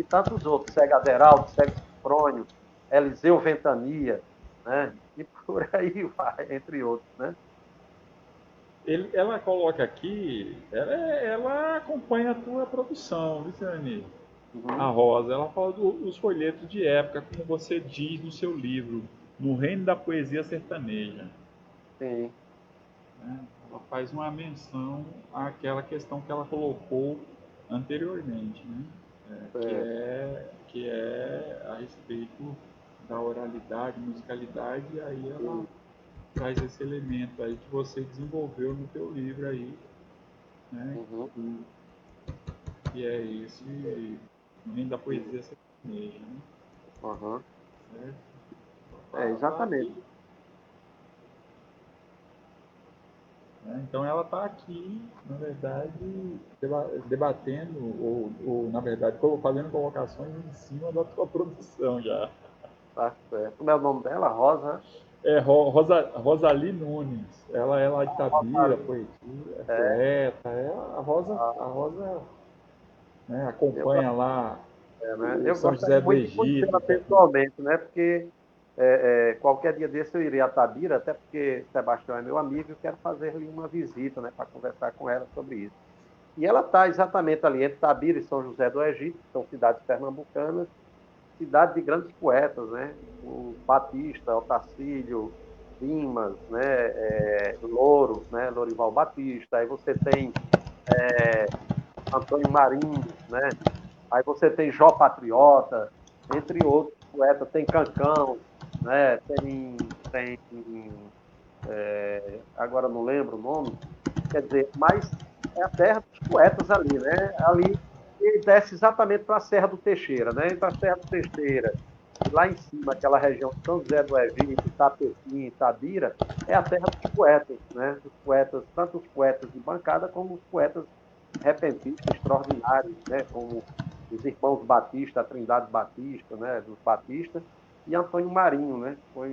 [SPEAKER 1] Tantos outros, Cega Aderaldo, Cego Sofrônio, Eliseu Ventania, né? e por aí vai, entre outros, né?
[SPEAKER 2] Ela coloca aqui, ela acompanha a tua produção, Luciane. A
[SPEAKER 1] Uhum,
[SPEAKER 2] Rosa, ela fala dos folhetos de época, como você diz no seu livro, no reino da poesia sertaneja.
[SPEAKER 1] sim.
[SPEAKER 2] Né? Ela faz uma menção àquela questão que ela colocou anteriormente, né?
[SPEAKER 1] É,
[SPEAKER 2] Que é a respeito da oralidade, musicalidade, e aí ela
[SPEAKER 1] sim.
[SPEAKER 2] traz esse elemento aí que você desenvolveu no teu livro aí, né?
[SPEAKER 1] Uhum,
[SPEAKER 2] Que é esse no reino da
[SPEAKER 1] sim.
[SPEAKER 2] poesia sertaneja, né?
[SPEAKER 1] Uhum.
[SPEAKER 2] Certo?
[SPEAKER 1] É,
[SPEAKER 2] Tá
[SPEAKER 1] exatamente.
[SPEAKER 2] aqui. Né? Então ela está aqui, na verdade, debatendo, na verdade, fazendo colocações em cima da tua produção já.
[SPEAKER 1] Tá certo. Como é o nome dela? Rosa?
[SPEAKER 2] É Rosali Nunes. Ela é lá de Itabira,
[SPEAKER 1] Rosalie. É,
[SPEAKER 2] poeta. A
[SPEAKER 1] a-
[SPEAKER 2] Rosa, né,
[SPEAKER 1] eu,
[SPEAKER 2] acompanha lá
[SPEAKER 1] né?
[SPEAKER 2] o
[SPEAKER 1] Eu
[SPEAKER 2] São
[SPEAKER 1] gostaria
[SPEAKER 2] José do
[SPEAKER 1] muito de conhecê-la
[SPEAKER 2] Egito.
[SPEAKER 1] pessoalmente, né? Porque qualquer dia desse eu iria a Tabira, até porque Sebastião é meu amigo e eu quero fazer-lhe uma visita, né? Para conversar com ela sobre isso. E ela está exatamente ali entre Tabira e São José do Egito, que são cidades pernambucanas, cidade de grandes poetas, né? O Batista, Otacílio, Dimas, né? Louro, né? Lorival Batista. Aí você tem Antônio Marinho, né? Aí você tem Jó Patriota, entre outros poetas. Tem Cancão, né? Agora não lembro o nome. Quer dizer, mas é a terra dos poetas ali, né? Ali ele desce exatamente para a Serra do Teixeira, né? Entre a Serra do Teixeira e lá em cima, aquela região de São José do Egito, Itapetí, Itabira, é a terra dos poetas, né? Dos poetas, tanto os poetas de bancada como os poetas repentistas extraordinários, né? Como os irmãos Batista, a Trindade Batista, né? Dos Batistas, e Antônio Marinho, né? Foi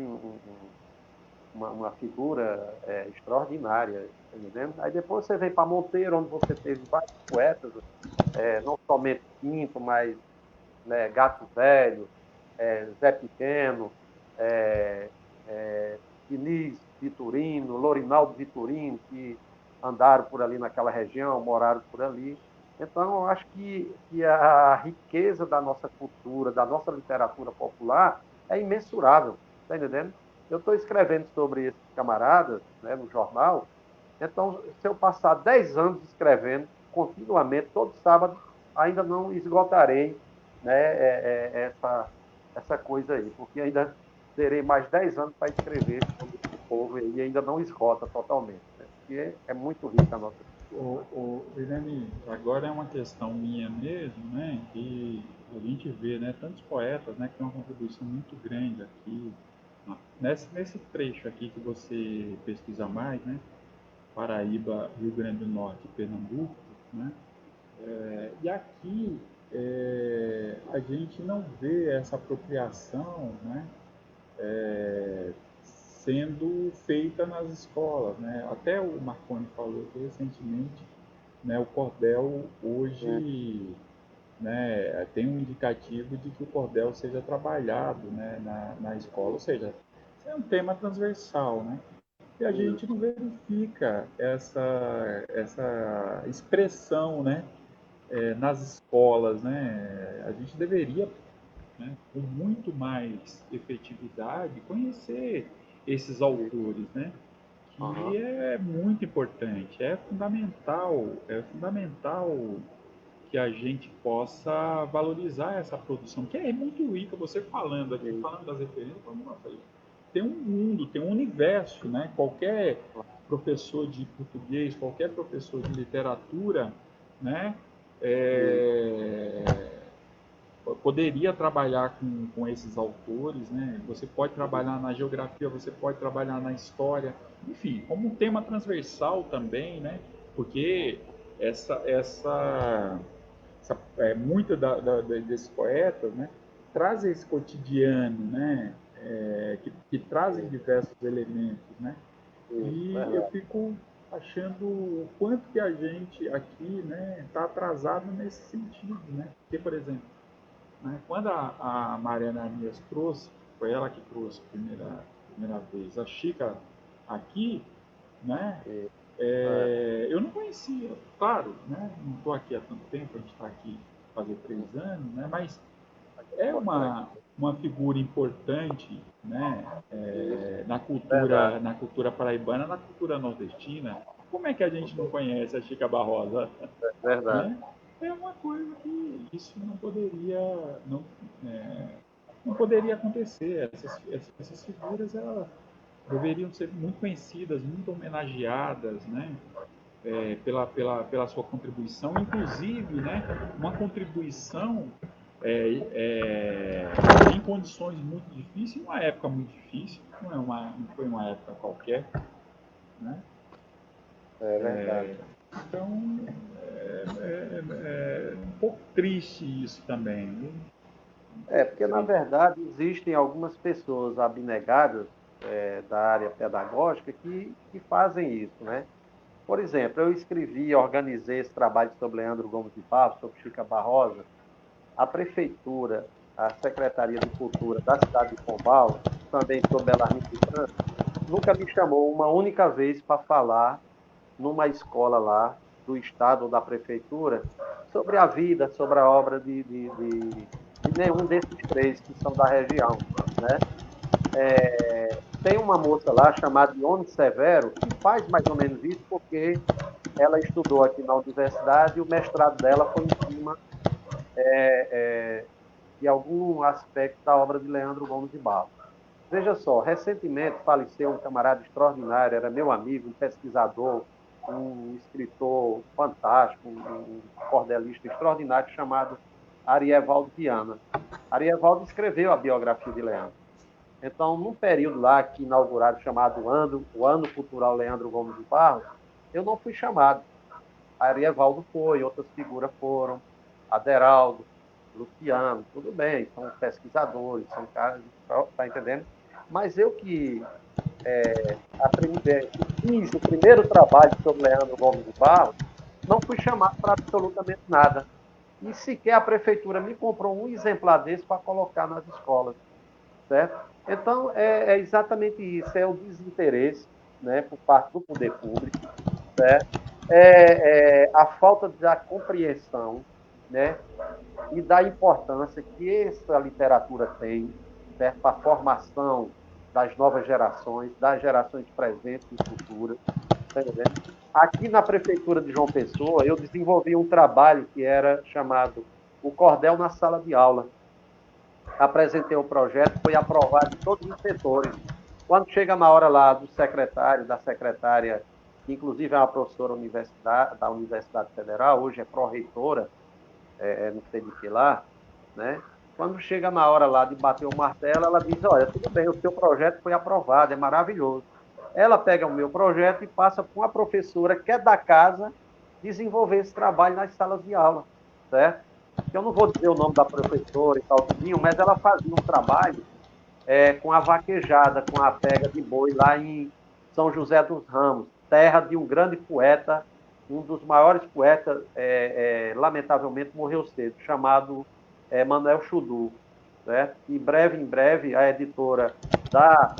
[SPEAKER 1] uma figura extraordinária, tá entendendo? Aí depois você vem para Monteiro, onde você teve vários poetas, não somente Quinto, mas né, Gato Velho, Zé Pequeno, é, Diniz Vitorino, Lorinaldo Vitorino, que andaram por ali naquela região, moraram por ali. Então, eu acho que a riqueza da nossa cultura, da nossa literatura popular, é imensurável, está entendendo? Eu estou escrevendo sobre esses camaradas né, no jornal, então, se eu passar 10 anos escrevendo continuamente, todo sábado, ainda não esgotarei né, essa coisa aí, porque ainda terei mais 10 anos para escrever sobre esse povo e ainda não esgota totalmente, né? Porque é muito rica a nossa cultura. Né?
[SPEAKER 2] Irene, agora é uma questão minha mesmo, né? Que a gente vê, né? Tantos poetas, né? Que têm uma contribuição muito grande aqui, nesse trecho aqui que você pesquisa mais, né? Paraíba, Rio Grande do Norte e Pernambuco, né? E aqui a gente não vê essa apropriação, né? Sendo feita nas escolas, né? Até o Marconi falou que recentemente, né, o cordel
[SPEAKER 1] É,
[SPEAKER 2] hoje, né, tem um indicativo de que o cordel seja trabalhado, né, na escola, ou seja, é um tema transversal, né? E a
[SPEAKER 1] sim,
[SPEAKER 2] gente não verifica essa expressão, né, nas escolas, né? A gente deveria, né, com muito mais efetividade, conhecer esses
[SPEAKER 1] sim.
[SPEAKER 2] autores, né? Que
[SPEAKER 1] Aham,
[SPEAKER 2] é muito importante, é fundamental que a gente possa valorizar essa produção, que é muito rica. Você falando aqui,
[SPEAKER 1] sim.
[SPEAKER 2] falando das referências, nossa, tem um mundo, tem um universo, né? Qualquer professor de português, qualquer professor de literatura, né?
[SPEAKER 1] Sim.
[SPEAKER 2] É, poderia trabalhar com esses autores, né? Você pode trabalhar na geografia, você pode trabalhar na história, enfim, como um tema transversal também, né? Porque muita desses poetas, né, trazem esse cotidiano, né? Que trazem
[SPEAKER 1] Sim,
[SPEAKER 2] diversos elementos, né?
[SPEAKER 1] sim,
[SPEAKER 2] E eu
[SPEAKER 1] verdade.
[SPEAKER 2] fico achando o quanto que a gente aqui, né, está atrasado nesse sentido, né? Porque, por exemplo, né? Quando a Mariana Arias trouxe, foi ela que trouxe primeira vez. A Chica aqui, né?
[SPEAKER 1] E, é,
[SPEAKER 2] Eu não conhecia, claro, né? Não estou aqui há tanto tempo, a gente está aqui fazer 3 anos, né? Mas é
[SPEAKER 1] importante.
[SPEAKER 2] uma figura importante, né?
[SPEAKER 1] Isso,
[SPEAKER 2] Na
[SPEAKER 1] verdade,
[SPEAKER 2] na cultura paraibana, na cultura nordestina. Como é que a
[SPEAKER 1] com
[SPEAKER 2] gente não
[SPEAKER 1] certeza,
[SPEAKER 2] conhece a Chica Barrosa,
[SPEAKER 1] verdade.
[SPEAKER 2] né? É uma coisa que isso não, é, não poderia acontecer. Essas figuras elas deveriam ser muito conhecidas, muito homenageadas, né? Pela sua contribuição, inclusive, né? Uma contribuição em condições muito difíceis, uma época muito difícil, não foi uma época qualquer, né?
[SPEAKER 1] É verdade.
[SPEAKER 2] Então, é um pouco triste isso também, viu? Um
[SPEAKER 1] É,
[SPEAKER 2] pouco
[SPEAKER 1] porque, na
[SPEAKER 2] triste.
[SPEAKER 1] verdade, existem algumas pessoas abnegadas da área pedagógica que fazem isso, né? Por exemplo, eu escrevi e organizei esse trabalho sobre Leandro Gomes de Barros, sobre Chica Barrosa. A prefeitura, a Secretaria de Cultura da cidade de Pombal, também sobre Belarmino de França, nunca me chamou uma única vez para falar numa escola lá do estado ou da prefeitura sobre a vida, sobre a obra de nenhum desses três que são da região, né? Tem uma moça lá chamada Ione Severo que faz mais ou menos isso porque ela estudou aqui na universidade e o mestrado dela foi em cima de algum aspecto da obra de Leandro Gomes de Barros. Veja só, recentemente faleceu um camarada extraordinário, era meu amigo, um pesquisador, um escritor fantástico, um cordelista extraordinário chamado Arievaldo Viana. Arievaldo escreveu a biografia de Leandro. Então, num período lá que inauguraram chamado o Ano Cultural Leandro Gomes de Barros, eu não fui chamado. Arievaldo foi, outras figuras foram, Aderaldo, Luciano, tudo bem, são pesquisadores, são caras, tá entendendo? Mas eu que fiz o primeiro trabalho sobre Leandro Gomes de Barros, não fui chamado para absolutamente nada. E sequer a prefeitura me comprou um exemplar desse para colocar nas escolas, certo? Então, é exatamente isso, é o desinteresse, né, por parte do poder público, certo? A falta da compreensão, né, e da importância que essa literatura tem, certo? Para a formação das novas gerações, das gerações presentes e futuras. Tá entendendo? Aqui na Prefeitura de João Pessoa, eu desenvolvi um trabalho que era chamado O Cordel na Sala de Aula. Apresentei o projeto, foi aprovado em todos os setores. Quando chega na hora lá do secretário, da secretária, que inclusive é uma professora da Universidade Federal, hoje é pró-reitora, não sei de que lá, né? Quando chega na hora lá de bater o martelo, ela diz: Olha, tudo bem, o seu projeto foi aprovado, é maravilhoso. Ela pega o meu projeto e passa para uma professora que é da casa desenvolver esse trabalho nas salas de aula, certo? Eu não vou dizer o nome da professora e tal, tudinho, mas ela fazia um trabalho com a vaquejada, com a pega de boi lá em São José dos Ramos, terra de um grande poeta, um dos maiores poetas, lamentavelmente morreu cedo, chamado Manuel Chudu. Certo? E em breve, a editora da,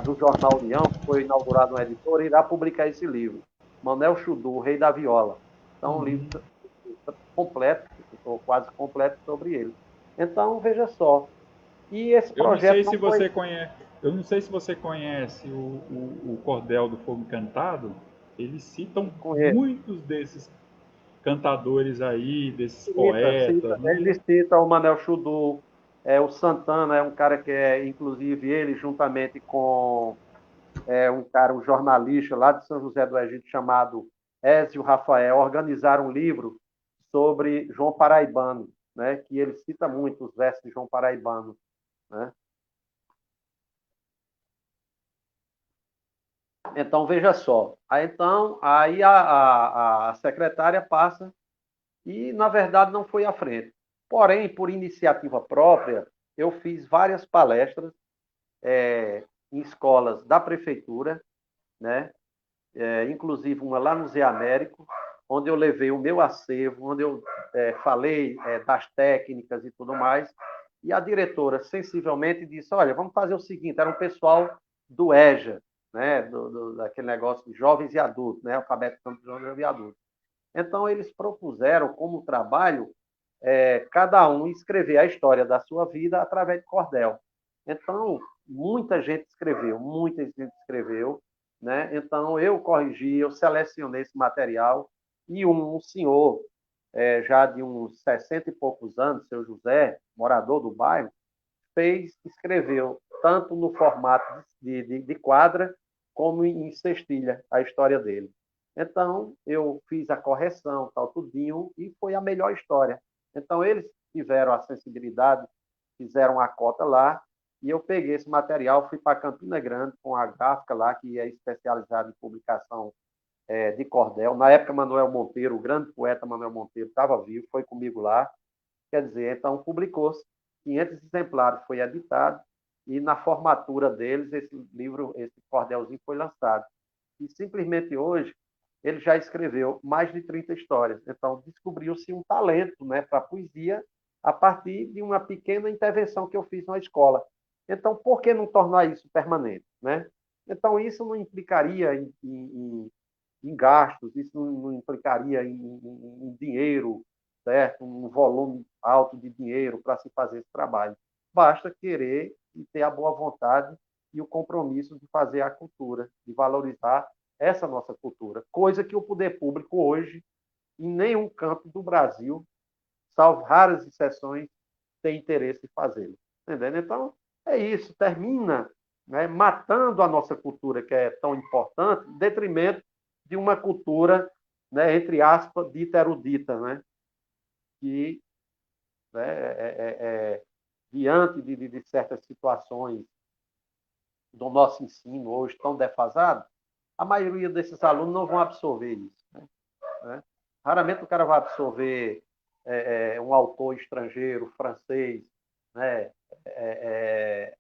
[SPEAKER 1] do Jornal União, que foi inaugurada uma editora, irá publicar esse livro, Manuel Chudu, o Rei da Viola. Então, um livro completo, ou quase completo, sobre ele. Então, veja só, e esse
[SPEAKER 2] Eu não sei
[SPEAKER 1] projeto
[SPEAKER 2] se
[SPEAKER 1] não foi.
[SPEAKER 2] você conhece, eu não sei se você conhece o Cordel do Fogo Encantado. Eles citam
[SPEAKER 1] Conheço.
[SPEAKER 2] muitos desses cantadores aí, desses
[SPEAKER 1] Cita,
[SPEAKER 2] poetas,
[SPEAKER 1] cita,
[SPEAKER 2] né?
[SPEAKER 1] ele cita o Manel Chudu, o Santana é um cara que inclusive, ele, juntamente com um cara, um jornalista lá de São José do Egito, chamado Ézio Rafael, organizaram um livro sobre João Paraibano, né, que ele cita muito os versos de João Paraibano. Né? Então, veja só. Aí a secretária passa e, na verdade, não foi à frente. Porém, por iniciativa própria, eu fiz várias palestras em escolas da prefeitura, né? Inclusive uma lá no Zé Américo, onde eu levei o meu acervo, onde eu falei das técnicas e tudo mais. E a diretora, sensivelmente, disse: Olha, vamos fazer o seguinte: era um pessoal do EJA, né, daquele negócio de jovens e adultos, né, alfabetização de jovens e adultos. Então, eles propuseram como trabalho cada um escrever a história da sua vida através de cordel. Então, muita gente escreveu, né? Então, eu corrigi, eu selecionei esse material e um senhor, já de uns 60 e poucos anos, seu José, morador do bairro, escreveu tanto no formato de quadra, como em cestilha, a história dele. Então, eu fiz a correção, tal, tudinho, e foi a melhor história. Então, eles tiveram a sensibilidade, fizeram a cota lá, e eu peguei esse material, fui para Campina Grande com a gráfica lá, que é especializada em publicação de cordel. Na época, Manuel Monteiro, o grande poeta Manuel Monteiro, estava vivo, foi comigo lá. Quer dizer, então publicou-se 500 exemplares, foi editado, e na formatura deles, esse livro, esse cordelzinho foi lançado. E simplesmente hoje, ele já escreveu mais de 30 histórias. Então, descobriu-se um talento, né, para a poesia a partir de uma pequena intervenção que eu fiz na escola. Então, por que não tornar isso permanente? Né? Então, isso não implicaria em gastos, isso não implicaria em dinheiro, certo? Um volume alto de dinheiro para se fazer esse trabalho. Basta querer e ter a boa vontade e o compromisso de fazer a cultura, de valorizar essa nossa cultura, coisa que o poder público hoje, em nenhum canto do Brasil, salvo raras exceções, tem interesse em fazê-lo. Entendendo? Então, é isso, termina, né, matando a nossa cultura, que é tão importante, em detrimento de uma cultura, né, entre aspas, dita erudita, né, que, né, diante de certas situações do nosso ensino hoje tão defasado, a maioria desses alunos não vão absorver isso. Né? Raramente o cara vai absorver um autor estrangeiro, francês, né?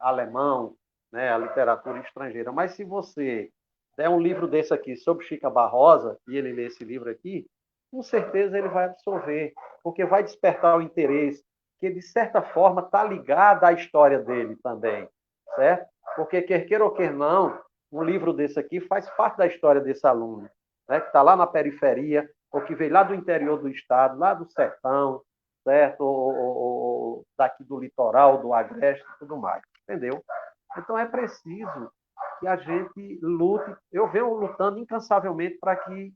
[SPEAKER 1] Alemão, né? A literatura estrangeira. Mas se você der um livro desse aqui sobre Chica Barrosa, e ele lê esse livro aqui, com certeza ele vai absorver, porque vai despertar o interesse, que de certa forma está ligado à história dele também, certo? Porque quer queira ou quer não, um livro desse aqui faz parte da história desse aluno, né? Que está lá na periferia, ou que veio lá do interior do estado, lá do sertão, certo? Ou daqui do litoral, do agreste e tudo mais, entendeu? Então é preciso que a gente lute. Eu venho lutando incansavelmente para que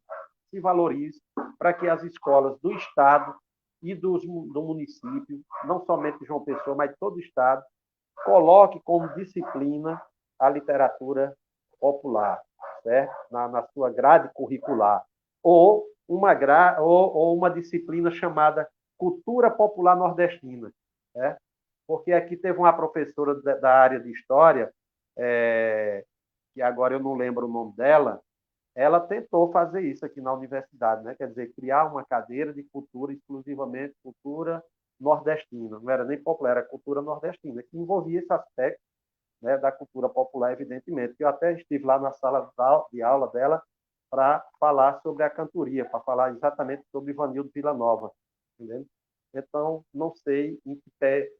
[SPEAKER 1] se valorize, para que as escolas do estado e do município, não somente João Pessoa, mas todo o estado, coloque como disciplina a literatura popular, certo? Na sua grade curricular, ou uma disciplina chamada cultura popular nordestina, certo? Porque aqui teve uma professora da área de história, que agora eu não lembro o nome dela, ela tentou fazer isso aqui na universidade, né? Quer dizer, criar uma cadeira de cultura, exclusivamente cultura nordestina. Não era nem popular, era cultura nordestina, que envolvia esse aspecto, né, da cultura popular, evidentemente. Eu até estive lá na sala de aula dela para falar sobre a cantoria, para falar exatamente sobre Ivanildo Vila Nova. Entendeu? Então, não sei em que pé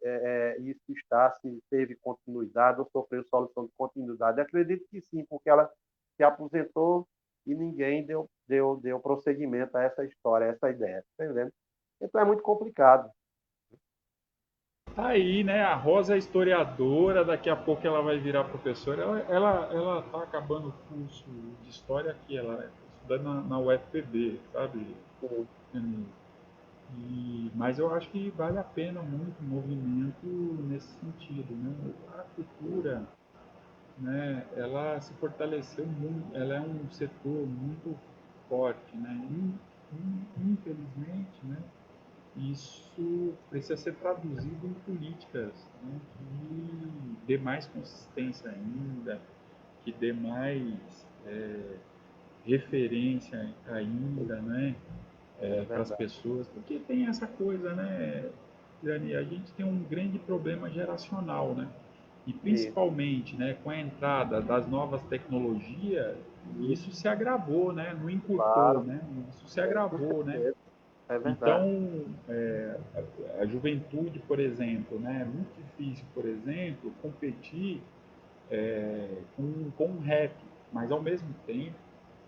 [SPEAKER 1] isso está, se teve continuidade ou sofreu solução de continuidade. Acredito que sim, porque ela se aposentou e ninguém deu prosseguimento a essa história, a essa ideia. Entendeu? Então, é muito complicado.
[SPEAKER 2] Tá aí, né? A Rosa é historiadora, daqui a pouco ela vai virar professora. Ela tá acabando o curso de história aqui, ela está estudando na UFPB, sabe? Mas eu acho que vale a pena muito o movimento nesse sentido, né? A cultura, né? Ela se fortaleceu muito, ela é um setor muito forte, né? Infelizmente, né? Isso precisa ser traduzido em políticas, né, que dê mais consistência ainda, que dê mais referência ainda, né,
[SPEAKER 1] É
[SPEAKER 2] para as
[SPEAKER 1] verdade.
[SPEAKER 2] pessoas, porque tem essa coisa, né, Dani, a gente tem um grande problema geracional, né, e
[SPEAKER 1] Isso.
[SPEAKER 2] principalmente, né, com a entrada das novas tecnologias, isso se agravou, né, não encurtou,
[SPEAKER 1] Claro,
[SPEAKER 2] né, isso se
[SPEAKER 1] com
[SPEAKER 2] agravou, né.
[SPEAKER 1] certeza. É
[SPEAKER 2] Então,
[SPEAKER 1] verdade.
[SPEAKER 2] a juventude, por exemplo, né, é muito difícil, por exemplo, competir com um rap, mas ao mesmo tempo,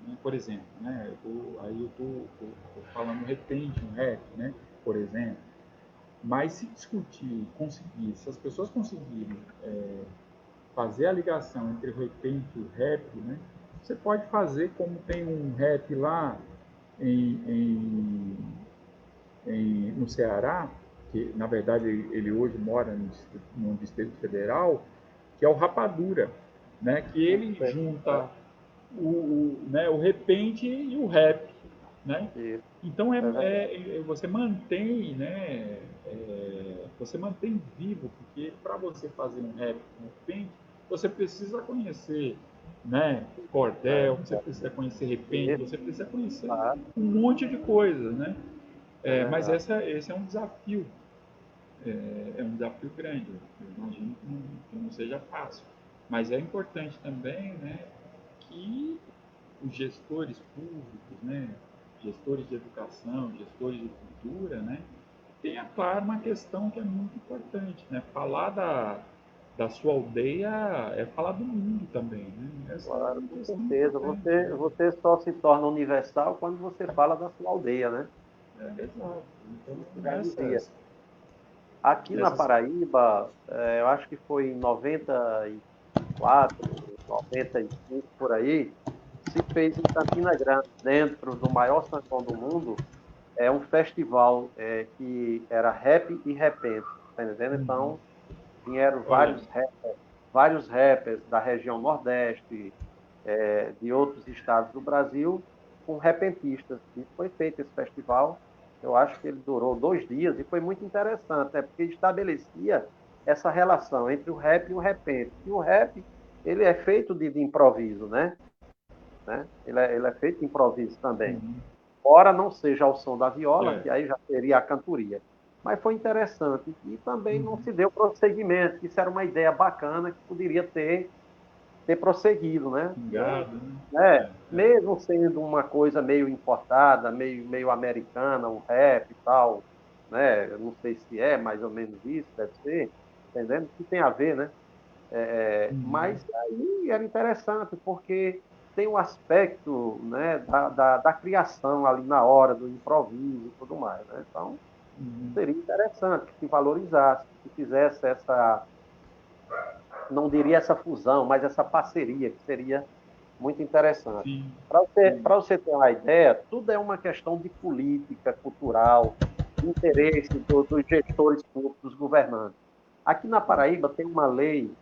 [SPEAKER 2] né, por exemplo, né, eu estou falando repente um rap, né, por exemplo, mas se discutir, conseguir, se as pessoas conseguirem fazer a ligação entre o repente e o rap, né, você pode fazer como tem um rap lá em, em, no Ceará, que na verdade ele hoje mora no Distrito Federal, que é o Rapadura, né, que ele junta né, o repente e o rap, né?
[SPEAKER 1] Isso,
[SPEAKER 2] Então
[SPEAKER 1] é verdade.
[SPEAKER 2] você mantém, né? Você mantém vivo, porque para você fazer um rap com repente, você precisa conhecer, né? Cordel, você precisa conhecer repente,
[SPEAKER 1] Isso,
[SPEAKER 2] você precisa conhecer
[SPEAKER 1] tá,
[SPEAKER 2] um monte de coisas, né?
[SPEAKER 1] é
[SPEAKER 2] Mas
[SPEAKER 1] verdade.
[SPEAKER 2] esse é um desafio, é um desafio grande. Eu imagino que não seja fácil, mas é importante também, né? Que os gestores públicos, né, gestores de educação, gestores de cultura, né, tenha claro uma questão que é muito importante, né? Falar da sua aldeia é falar do mundo também, né? Essa é
[SPEAKER 1] Claro,
[SPEAKER 2] uma
[SPEAKER 1] com
[SPEAKER 2] questão
[SPEAKER 1] certeza.
[SPEAKER 2] importante,
[SPEAKER 1] Você,
[SPEAKER 2] né?
[SPEAKER 1] você só se torna universal quando você fala da sua aldeia, né?
[SPEAKER 2] Exato.
[SPEAKER 1] Isso
[SPEAKER 2] Então,
[SPEAKER 1] já dizia. Aqui na
[SPEAKER 2] essas,
[SPEAKER 1] Paraíba, eu acho que foi em 94, 95, por aí, se fez em Campina Grande, dentro do maior São João do mundo, um festival que era rap e repente, tá entendendo? Então, vieram
[SPEAKER 2] olha,
[SPEAKER 1] vários rappers da região Nordeste, de outros estados do Brasil, com repentistas. E foi feito esse festival. Eu acho que ele durou 2 dias e foi muito interessante, né? Porque estabelecia essa relação entre o rap e o repente. E o rap, ele é feito de improviso, né? Ele é feito de improviso também. Ora não seja ao som da viola,
[SPEAKER 2] é,
[SPEAKER 1] que aí já seria a cantoria. Mas foi interessante. E também não se deu prosseguimento, que isso era uma ideia bacana que poderia ter prosseguido, né?
[SPEAKER 2] pingado, né?
[SPEAKER 1] Mesmo sendo uma coisa meio importada, meio americana, o rap e tal, né? Eu não sei se é mais ou menos isso, deve ser, entendendo? Que tem a ver, né? Mas aí era interessante, porque tem um aspecto, né, da criação ali na hora, do improviso e tudo mais, né? Então, seria interessante que se valorizasse, que fizesse essa, não diria essa fusão, mas essa parceria, que seria muito interessante.
[SPEAKER 2] Sim,
[SPEAKER 1] Para você ter uma ideia, tudo é uma questão de política, cultural, de interesse dos gestores públicos, dos governantes. Aqui na Paraíba tem uma lei,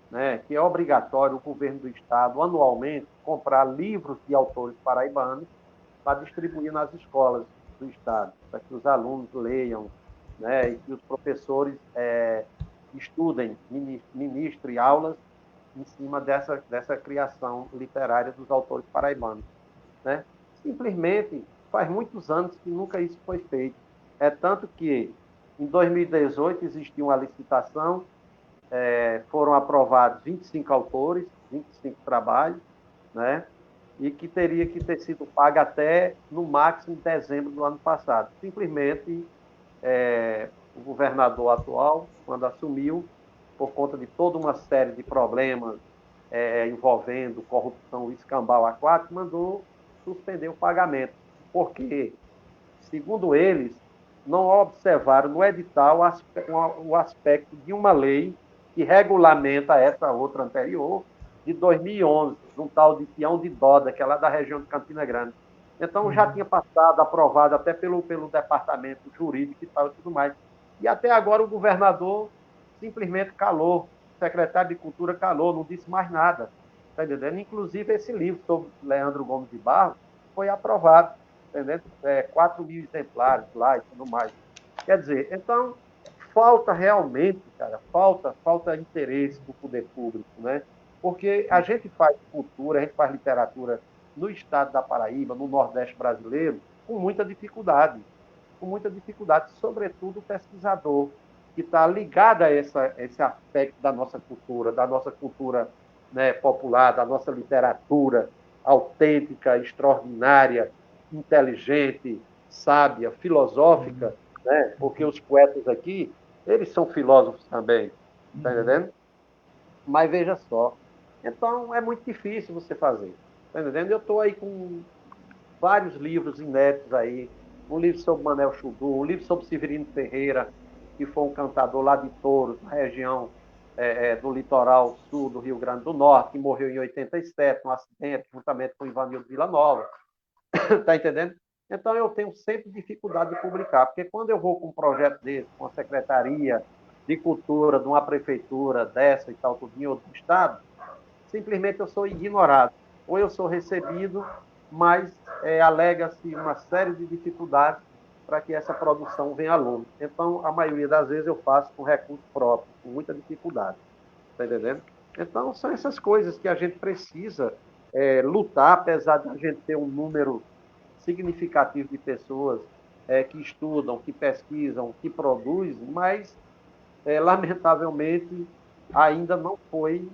[SPEAKER 1] né, que é obrigatório o governo do estado, anualmente, comprar livros de autores paraibanos para distribuir nas escolas do estado, para que os alunos leiam, né, e que os professores estudem, ministrem aulas em cima dessa criação literária dos autores paraibanos, né? Simplesmente faz muitos anos que nunca isso foi feito. É tanto que em 2018 existiu uma licitação, foram aprovados 25 autores, 25 trabalhos, né? E que teria que ter sido pago até, no máximo, dezembro do ano passado. Simplesmente, o governador atual, quando assumiu, por conta de toda uma série de problemas envolvendo corrupção e escambau aquático, mandou suspender o pagamento, porque, segundo eles, não observaram no edital o aspecto de uma lei que regulamenta essa outra anterior, de 2011, de um tal de Tião de Doda, que é lá da região de Campina Grande. Então, já tinha passado, aprovado até pelo departamento jurídico e tal e tudo mais. E até agora o governador simplesmente calou, o secretário de Cultura calou, não disse mais nada. Está entendendo? Inclusive, esse livro sobre Leandro Gomes de Barros foi aprovado, entendendo? 4 mil exemplares lá e tudo mais. Quer dizer, então, falta realmente, cara, falta interesse do poder público, né? Porque a gente faz cultura, a gente faz literatura no estado da Paraíba, no Nordeste brasileiro, com muita dificuldade, sobretudo o pesquisador, que está ligado a esse aspecto da nossa cultura, né, popular, da nossa literatura autêntica, extraordinária, inteligente, sábia, filosófica, né? Porque os poetas aqui, eles são filósofos também, tá entendendo? Mas veja só, Então, é muito difícil você fazer. Tá entendendo? Eu estou aí com vários livros inéditos aí, um livro sobre Manel Chudu, um livro sobre Severino Ferreira, que foi um cantador lá de Touros, na região do litoral sul do Rio Grande do Norte, que morreu em 87, num acidente, juntamente com Ivanildo Villanova. Está entendendo? Então, eu tenho sempre dificuldade de publicar, porque quando eu vou com um projeto desse, com a Secretaria de Cultura de uma prefeitura dessa e tal, tudo em outro estado, simplesmente eu sou ignorado. Ou eu sou recebido, mas alega-se uma série de dificuldades para que essa produção venha a lume. Então, a maioria das vezes eu faço com recurso próprio, com muita dificuldade. Está entendendo? Então, são essas coisas que a gente precisa lutar, apesar de a gente ter um número significativo de pessoas que estudam, que pesquisam, que produzem, mas, lamentavelmente, ainda não foi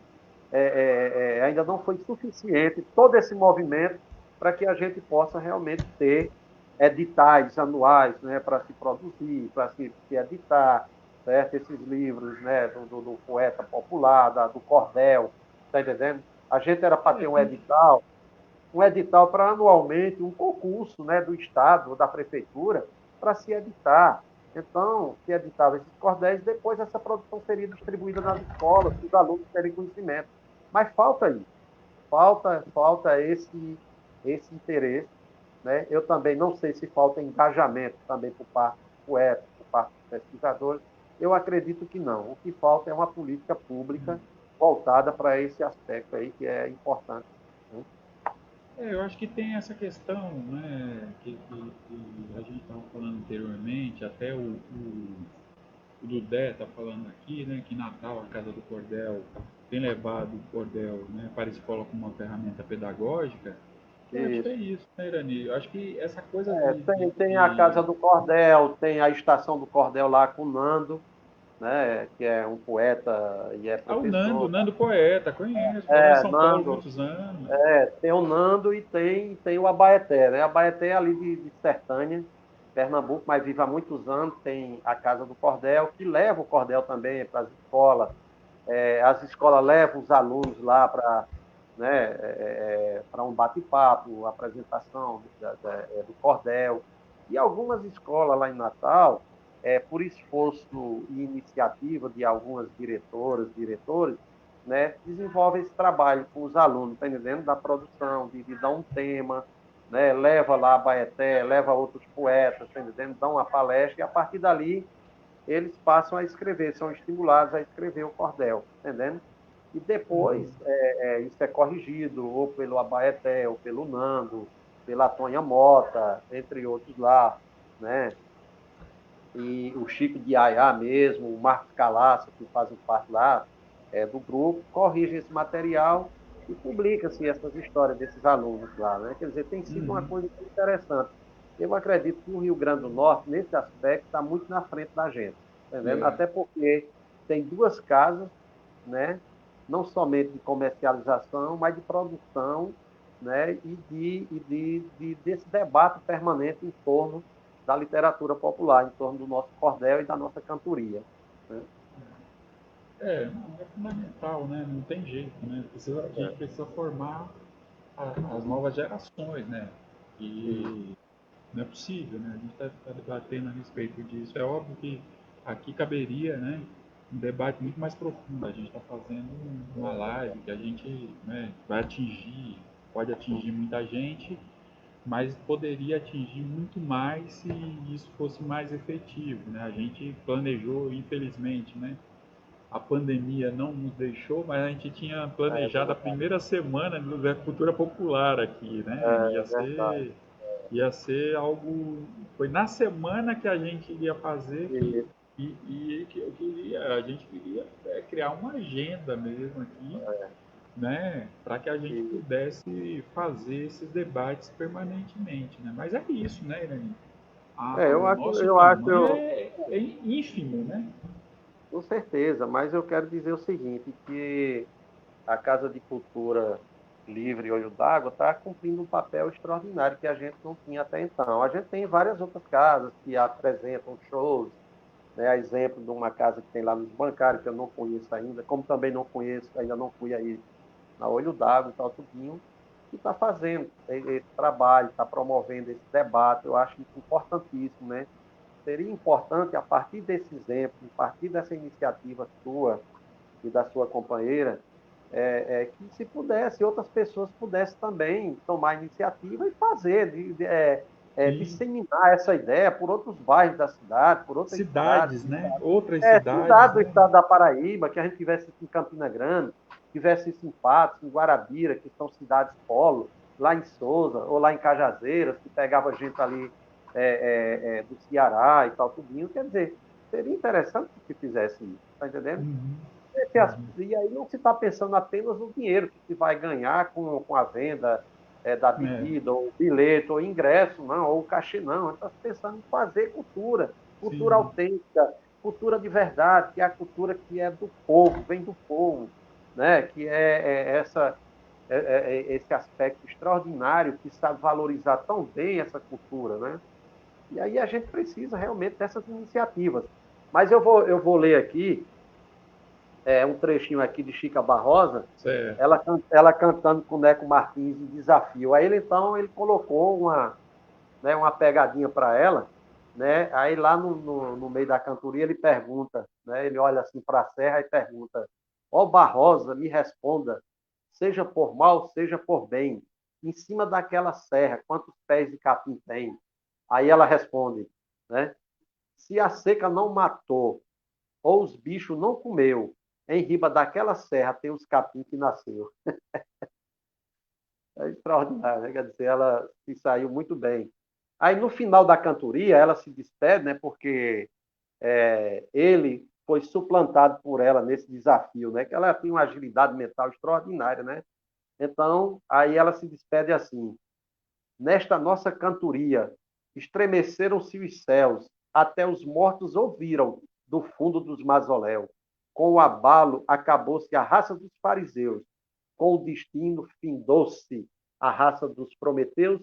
[SPEAKER 1] ainda não foi suficiente todo esse movimento para que a gente possa realmente ter editais anuais, né, para se produzir, para se editar, certo? Esses livros, né, do poeta popular, do cordel, está entendendo? A gente era para ter um edital para anualmente um concurso, né, do Estado ou da Prefeitura para se editar. Então, se editava esses cordéis, depois essa produção seria distribuída nas escolas, para os alunos terem conhecimento. Mas falta isso, falta esse interesse. Né? Eu também não sei se falta engajamento também por parte do poeta, por parte dos pesquisadores. Eu acredito que não. O que falta é uma política pública voltada para esse aspecto aí que é importante. Né?
[SPEAKER 2] Eu acho que tem essa questão, né, que a gente estava falando anteriormente, até o Dudé está falando aqui, né, que Natal, a Casa do Cordel, tem levado o cordel, né, para a escola como uma ferramenta pedagógica. Eu acho que é
[SPEAKER 1] Isso.
[SPEAKER 2] isso, né, Irani? Eu acho que essa coisa
[SPEAKER 1] Tem a Casa do Cordel, tem a Estação do Cordel lá com o Nando, né, que é um poeta e é
[SPEAKER 2] Ah, o
[SPEAKER 1] professor.
[SPEAKER 2] Nando Poeta, conheço, morou em São Paulo
[SPEAKER 1] Nando,
[SPEAKER 2] muitos anos.
[SPEAKER 1] tem o Nando e tem o Abaeté, né? Abaeté é ali de Sertânia, Pernambuco, mas vive há muitos anos, tem a Casa do Cordel, que leva o cordel também para as escolas. As escolas levam os alunos lá para, né, para um bate-papo, apresentação do cordel. E algumas escolas lá em Natal, por esforço e iniciativa de algumas diretoras, diretores, né, desenvolve esse trabalho com os alunos, tá entendendo? Da produção, de dar um tema, né, leva lá a Baeté, leva outros poetas, tá entendendo? Dá uma palestra e a partir dali eles passam a escrever, são estimulados a escrever o cordel, tá entendendo? E depois isso é corrigido ou pelo Abaeté, ou pelo Nando, pela Tonha Mota, entre outros lá, né? E o Chico de Ayá mesmo, o Marcos Calaça, que fazem parte lá do grupo, corrigem esse material e publica-se essas histórias desses alunos lá. Né? Quer dizer, tem sido uma
[SPEAKER 2] Uhum.
[SPEAKER 1] coisa muito interessante. Eu acredito que o Rio Grande do Norte, nesse aspecto, está muito na frente da gente, entendendo?
[SPEAKER 2] É.
[SPEAKER 1] Até porque tem duas casas, né? Não somente de comercialização, mas de produção, né? Desse debate permanente em torno da literatura popular, em torno do nosso cordel e da nossa cantoria. Né?
[SPEAKER 2] Não, é fundamental, né? Não tem jeito, né? A gente precisa formar as novas gerações, né?
[SPEAKER 1] E,
[SPEAKER 2] E não é possível, né? A gente está debatendo a respeito disso. É óbvio que aqui caberia, né, um debate muito mais profundo. A gente está fazendo uma live que a gente, né, vai atingir, pode atingir muita gente, mas poderia atingir muito mais se isso fosse mais efetivo, né? A gente planejou, infelizmente, né? A pandemia não nos deixou, mas a gente tinha planejado a primeira semana da cultura popular aqui, né?
[SPEAKER 1] é verdade.
[SPEAKER 2] Ia ser algo. Foi na semana que a gente iria fazer
[SPEAKER 1] E,
[SPEAKER 2] que eu queria, a gente queria criar uma agenda mesmo aqui, né? Para que a gente
[SPEAKER 1] e,
[SPEAKER 2] pudesse fazer esses debates permanentemente, né? Mas é isso, né, Irani? O
[SPEAKER 1] eu acho,
[SPEAKER 2] nosso
[SPEAKER 1] eu acho,
[SPEAKER 2] tamanho é ínfimo, né?
[SPEAKER 1] com certeza, mas eu quero dizer o seguinte, que a Casa de Cultura Livre Olho d'Água está cumprindo um papel extraordinário que a gente não tinha até então. A gente tem várias outras casas que apresentam shows, né? A exemplo de uma casa que tem lá nos bancários, que eu não conheço ainda, como também não conheço, ainda não fui aí na Olho d'Água e tal, tudinho, que está fazendo esse trabalho, está promovendo esse debate. Eu acho isso importantíssimo, né? Seria importante, a partir desse exemplo, a partir dessa iniciativa sua e da sua companheira, que se pudesse, outras pessoas pudessem também tomar iniciativa e fazer,
[SPEAKER 2] Sim.
[SPEAKER 1] disseminar essa ideia por outros bairros da cidade, por outras cidades.
[SPEAKER 2] Cidades, né? Outras
[SPEAKER 1] Cidade
[SPEAKER 2] cidades,
[SPEAKER 1] do
[SPEAKER 2] né?
[SPEAKER 1] estado da Paraíba, que a gente tivesse isso em Campina Grande, tivesse isso em Patos, em Guarabira, que são cidades polo, lá em Sousa, ou lá em Cajazeiras, que pegava gente ali do Ceará e tal, tudinho. Quer dizer, seria interessante que se fizesse isso, tá entendendo?
[SPEAKER 2] Uhum.
[SPEAKER 1] E aí não se está pensando apenas no dinheiro que se vai ganhar com a venda da
[SPEAKER 2] É,
[SPEAKER 1] bebida, ou bilhete, ou ingresso, não, ou cachê, não. A gente está pensando em fazer cultura, cultura
[SPEAKER 2] sim,
[SPEAKER 1] autêntica, cultura de verdade, que é a cultura que é do povo, vem do povo, né? Que esse aspecto extraordinário que sabe valorizar tão bem essa cultura, né? E aí a gente precisa realmente dessas iniciativas. Mas eu vou ler aqui um trechinho aqui de Chica Barrosa,
[SPEAKER 2] certo.
[SPEAKER 1] ela cantando com o Neco Martins em Desafio. Aí ele colocou uma pegadinha para ela, né? Aí lá no meio da cantoria ele pergunta, né? Ele olha assim para a serra e pergunta: Ó Barrosa, me responda, seja por mal, seja por bem, em cima daquela serra, quantos pés de capim tem? Aí ela responde, né? Se a seca não matou, ou os bichos não comeu, em riba daquela serra tem os capim que nasceu. É extraordinário, né? Quer dizer, ela se saiu muito bem. Aí no final da cantoria, ela se despede, né? Porque ele foi suplantado por ela nesse desafio, né? Que ela tem uma agilidade mental extraordinária, né? Então, aí ela se despede assim: Nesta nossa cantoria, estremeceram-se os céus, até os mortos ouviram do fundo dos mausoléus. Com o abalo, acabou-se a raça dos fariseus. Com o destino, findou-se a raça dos prometeus.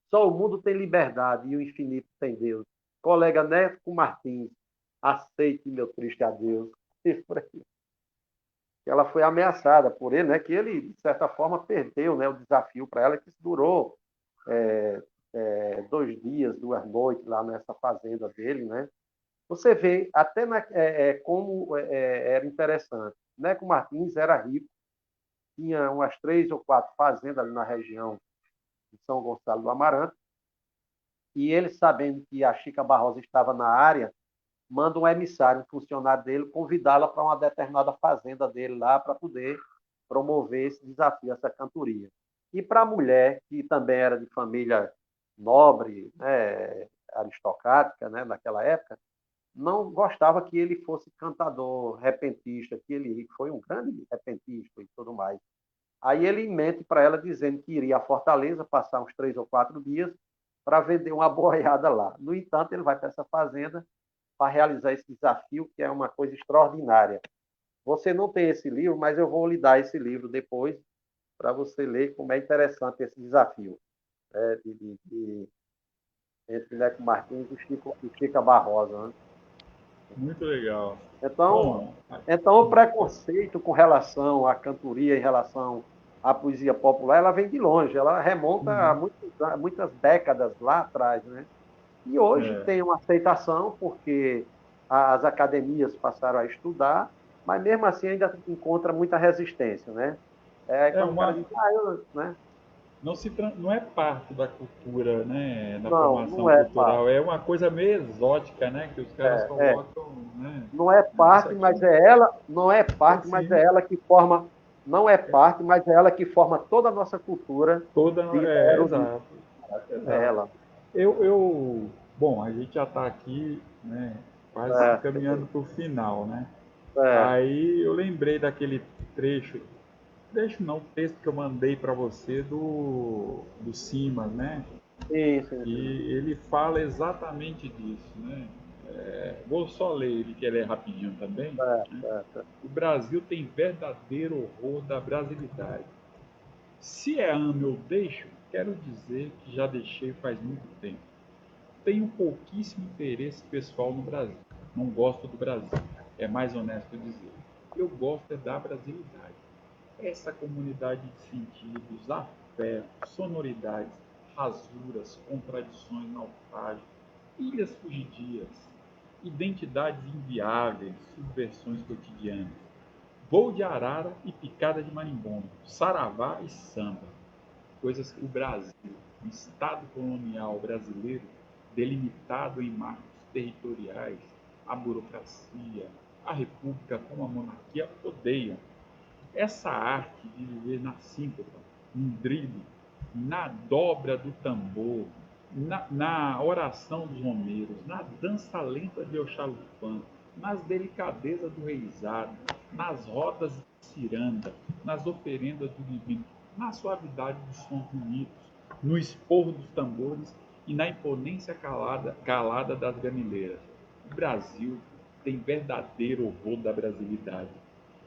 [SPEAKER 1] Só o mundo tem liberdade e o infinito tem Deus. Colega Neto Martins, aceite meu triste adeus. Ela foi ameaçada por ele, né? Que ele, de certa forma, perdeu, né, o desafio para ela, que durou 2 dias, 2 noites lá nessa fazenda dele, né? Você vê até como era interessante. Neco Martins era rico, tinha umas 3 ou 4 fazendas ali na região de São Gonçalo do Amarante, e ele, sabendo que a Chica Barrosa estava na área, manda um emissário, um funcionário dele, convidá-la para uma determinada fazenda dele lá para poder promover esse desafio, essa cantoria. E para a mulher, que também era de família nobre, né, aristocrática, né, naquela época, não gostava que ele fosse cantador, repentista, que ele foi um grande repentista e tudo mais. Aí ele mente para ela dizendo que iria à Fortaleza passar uns 3 ou 4 dias para vender uma boiada lá. No entanto, ele vai para essa fazenda para realizar esse desafio, que é uma coisa extraordinária. Você não tem esse livro, mas eu vou lhe dar esse livro depois para você ler como é interessante esse desafio, entre Neco Martins e Chica Barrosa. Né?
[SPEAKER 2] Muito legal.
[SPEAKER 1] Então,
[SPEAKER 2] Bom,
[SPEAKER 1] então, o preconceito com relação à cantoria, em relação à poesia popular, ela vem de longe, ela remonta
[SPEAKER 2] uhum,
[SPEAKER 1] a muitas décadas lá atrás, né? E hoje
[SPEAKER 2] é,
[SPEAKER 1] tem uma aceitação, porque as academias passaram a estudar, mas mesmo assim ainda encontra muita resistência, né?
[SPEAKER 2] é
[SPEAKER 1] Quando o cara
[SPEAKER 2] uma,
[SPEAKER 1] diz, né?
[SPEAKER 2] não é parte da cultura, né, da
[SPEAKER 1] Não,
[SPEAKER 2] formação
[SPEAKER 1] não é parte.
[SPEAKER 2] cultural, é uma coisa meio exótica, né, que os caras colocam, né,
[SPEAKER 1] Não é
[SPEAKER 2] isso
[SPEAKER 1] parte,
[SPEAKER 2] aqui,
[SPEAKER 1] mas é ela, não é
[SPEAKER 2] é
[SPEAKER 1] parte, mas
[SPEAKER 2] sim,
[SPEAKER 1] é ela que forma, não é parte, mas é ela que forma toda a nossa cultura
[SPEAKER 2] toda,
[SPEAKER 1] dita erudita.
[SPEAKER 2] exato,
[SPEAKER 1] É
[SPEAKER 2] exato.
[SPEAKER 1] ela.
[SPEAKER 2] Bom, a gente já está aqui, né, quase se
[SPEAKER 1] É,
[SPEAKER 2] encaminhando para o final, né,
[SPEAKER 1] é,
[SPEAKER 2] aí eu lembrei daquele trecho não, texto que eu mandei para você do Simas, né,
[SPEAKER 1] sim, sim, sim.
[SPEAKER 2] e ele fala exatamente disso, né, vou só ler ele, que ele é rapidinho também. O Brasil tem verdadeiro horror da brasilidade. Se é amo eu deixo, quero dizer que já deixei faz muito tempo. Tenho pouquíssimo interesse pessoal no Brasil. Não gosto do Brasil. É mais honesto dizer. Eu gosto é da brasilidade. Essa comunidade de sentidos, afetos, sonoridades, rasuras, contradições, naufrágios, ilhas fugidias, identidades inviáveis, subversões cotidianas, voo de arara e picada de marimbondo, saravá e samba, coisas que o Brasil, o Estado colonial brasileiro, delimitado em marcos territoriais, a burocracia, a república como a monarquia odeiam. Essa arte de viver na síncopa, no drible, na dobra do tambor, na oração dos romeiros, na dança lenta de Oxalufã, nas delicadezas do reizado, nas rodas de ciranda, nas oferendas do divino, na suavidade dos sons bonitos, no esporro dos tambores e na imponência calada das gamileiras. O Brasil tem verdadeiro horror da brasilidade,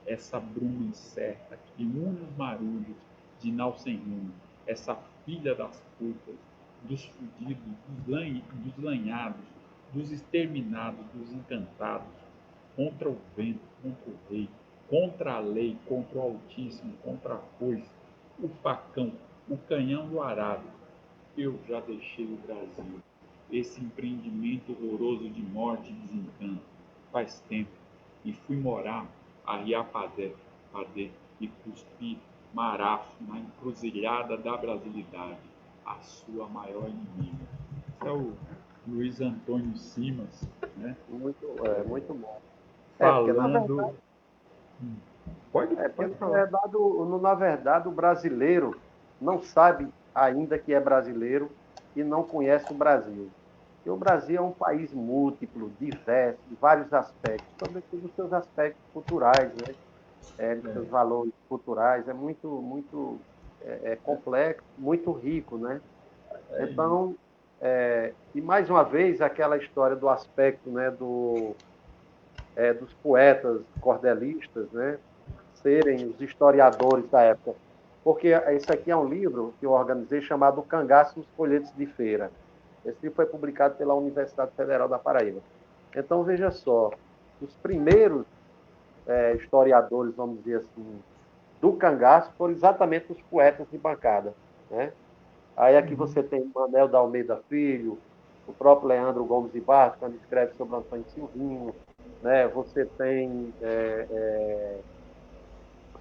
[SPEAKER 2] essa bruma incerta que une os marulhos de nau sem rumo, essa filha das putas, dos fudidos, dos lanhados, dos exterminados, dos encantados, contra o vento, contra o rei, contra a lei, contra o Altíssimo, contra a foice, o facão, o canhão do arado. Eu já deixei o Brasil, esse empreendimento horroroso de morte e desencanto, faz tempo, e fui morar a Riapadé, Padê, e cuspi marafo na encruzilhada da brasilidade, a sua maior inimiga. Esse é o Luiz Antônio Simas, né?
[SPEAKER 1] Muito bom. Porque na
[SPEAKER 2] Falando.
[SPEAKER 1] verdade,
[SPEAKER 2] Pode falar.
[SPEAKER 1] na verdade, o brasileiro não sabe ainda que é brasileiro e não conhece o Brasil. E o Brasil é um país múltiplo, diverso, em vários aspectos, sobretudo os seus aspectos culturais, né? Os seus valores culturais, é complexo, muito rico, né? Então, e mais uma vez, aquela história do aspecto, né, dos poetas cordelistas, né, serem os historiadores da época. Porque esse aqui é um livro que eu organizei chamado Cangaço nos Folhetos de Feira. Esse livro foi publicado pela Universidade Federal da Paraíba. Então, veja só, os primeiros historiadores, vamos dizer assim, do cangaço foram exatamente os poetas de bancada, né? Aí aqui você tem Manuel da Almeida Filho, o próprio Leandro Gomes de Barros, quando escreve sobre Antônio Silvinho, né? Você tem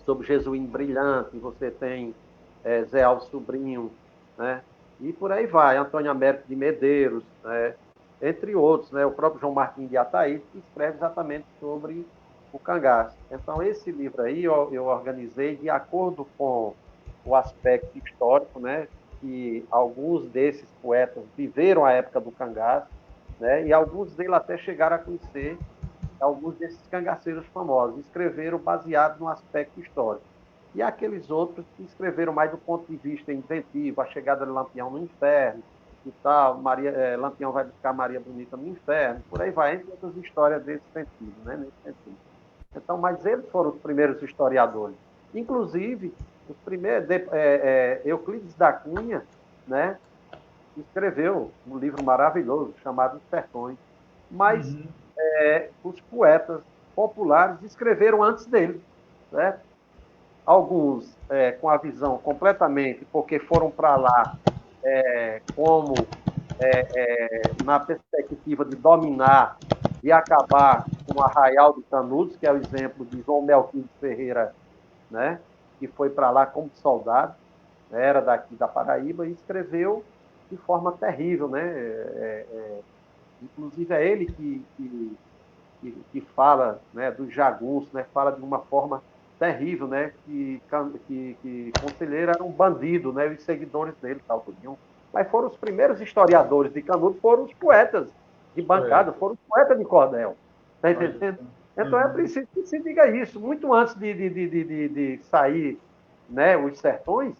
[SPEAKER 1] sobre Jesuíno Brilhante, você tem Zé Alves Sobrinho, né? E por aí vai, Antônio Américo de Medeiros, né? Entre outros, né? O próprio João Martins de Ataíde, que escreve exatamente sobre o cangaço. Então, esse livro aí eu organizei de acordo com o aspecto histórico, né? Que alguns desses poetas viveram a época do cangaço, né? E alguns deles até chegaram a conhecer alguns desses cangaceiros famosos, escreveram baseado no aspecto histórico. E aqueles outros que escreveram mais do ponto de vista inventivo, a chegada de Lampião no inferno e tal, Lampião vai buscar Maria Bonita no inferno, por aí vai, entre outras histórias desse sentido, né? Nesse sentido. Então, mas eles foram os primeiros historiadores. Inclusive, os primeiros, Euclides da Cunha, né, escreveu um livro maravilhoso chamado Os Sertões. Mas os poetas populares escreveram antes dele, né? Alguns com a visão completamente, porque foram para lá como na perspectiva de dominar e acabar com o Arraial de Canudos, que é o exemplo de João Melquides Ferreira, né? Que foi para lá como soldado, né? Era daqui da Paraíba, e escreveu de forma terrível, né? Inclusive é ele que fala, né, dos jagunços, né, fala de uma forma terrível, né, que Conselheiro era um bandido, né, e os seguidores dele tal, tudinho. Mas foram os primeiros historiadores de Canudos, foram os poetas de bancada, foram os poetas de cordel. Está entendendo? Então é preciso que se diga isso. Muito antes de sair, né, os sertões,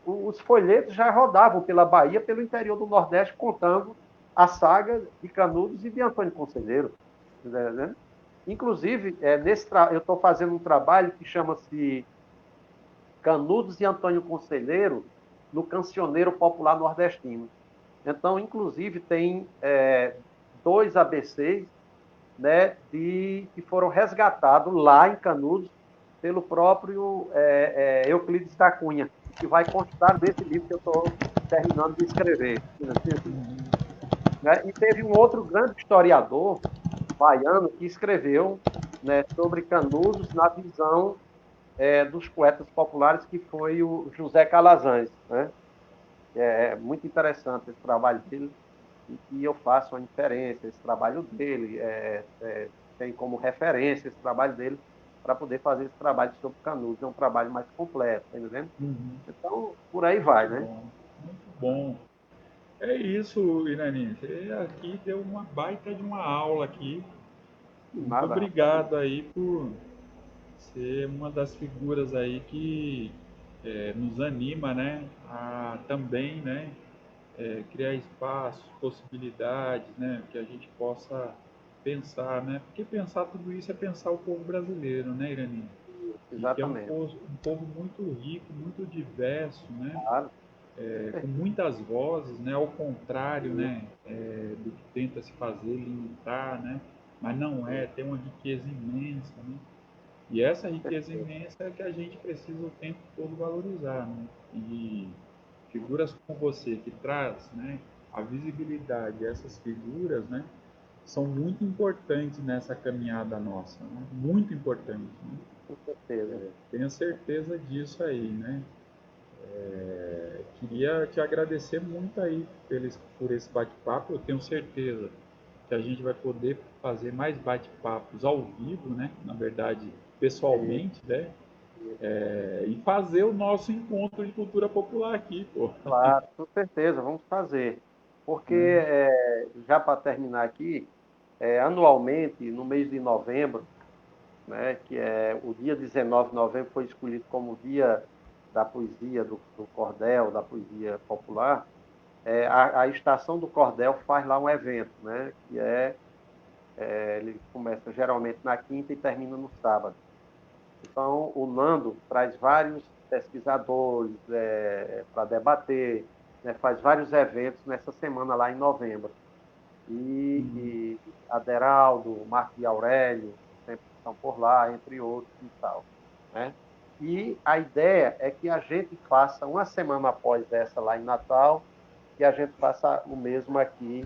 [SPEAKER 1] os folhetos já rodavam pela Bahia, pelo interior do Nordeste, contando a saga de Canudos e de Antônio Conselheiro. Né? Inclusive, eu estou fazendo um trabalho que chama-se Canudos e Antônio Conselheiro no Cancioneiro Popular Nordestino. Então, inclusive, tem dois ABCs, né, que foram resgatados lá em Canudos pelo próprio Euclides da Cunha, que vai constar desse livro que eu estou terminando de escrever. Né? E teve um outro grande historiador baiano que escreveu, né, sobre Canudos na visão dos poetas populares, que foi o José Calazans. Né? É muito interessante esse trabalho dele, e eu faço uma inferência, esse trabalho dele, tem como referência esse trabalho dele para poder fazer esse trabalho sobre Canudos. É um trabalho mais completo, tá entendendo?
[SPEAKER 2] Uhum.
[SPEAKER 1] Então, por aí vai,
[SPEAKER 2] Muito
[SPEAKER 1] né?
[SPEAKER 2] bom, muito bom. É isso, Irani. Você aqui deu uma baita de uma aula aqui. Muito
[SPEAKER 1] Nada, rapaz.
[SPEAKER 2] obrigado aí por ser uma das figuras aí que nos anima, né, a também, né, criar espaços, possibilidades, né, que a gente possa pensar, né, porque pensar tudo isso é pensar o povo brasileiro, né, Irani? E que é
[SPEAKER 1] Exatamente.
[SPEAKER 2] um povo muito rico, muito diverso, né,
[SPEAKER 1] Claro, com
[SPEAKER 2] com
[SPEAKER 1] certeza.
[SPEAKER 2] muitas vozes, né, ao contrário, né, do que tenta se fazer, limitar, né, mas não é, tem uma riqueza imensa, né, e essa
[SPEAKER 1] Com
[SPEAKER 2] riqueza
[SPEAKER 1] certeza.
[SPEAKER 2] imensa é que a gente precisa o tempo todo valorizar, né? E figuras como você que traz, né, a visibilidade dessas figuras, né, são muito importantes nessa caminhada nossa, né? Muito importantes, né?
[SPEAKER 1] Com certeza.
[SPEAKER 2] Tenho certeza disso aí, né? Queria te agradecer muito aí por esse bate-papo. Eu tenho certeza que a gente vai poder fazer mais bate-papos ao vivo, né? Na verdade,
[SPEAKER 1] É,
[SPEAKER 2] pessoalmente, né? E fazer o nosso encontro de cultura popular aqui, pô.
[SPEAKER 1] claro, com certeza, vamos fazer. Porque,
[SPEAKER 2] Né?
[SPEAKER 1] já para terminar aqui, anualmente, no mês de novembro, né, que é o dia 19 de novembro, foi escolhido como o dia da poesia, do cordel, da poesia popular. A Estação do Cordel faz lá um evento, né, que ele começa geralmente na quinta e termina no sábado. Então, o Nando traz vários pesquisadores para debater, né, faz vários eventos nessa semana lá em novembro. E Aderaldo, Marco de Aurélio, sempre estão por lá, entre outros e tal. Né? E a ideia é que a gente faça uma semana após essa lá em Natal, e a gente faça o mesmo aqui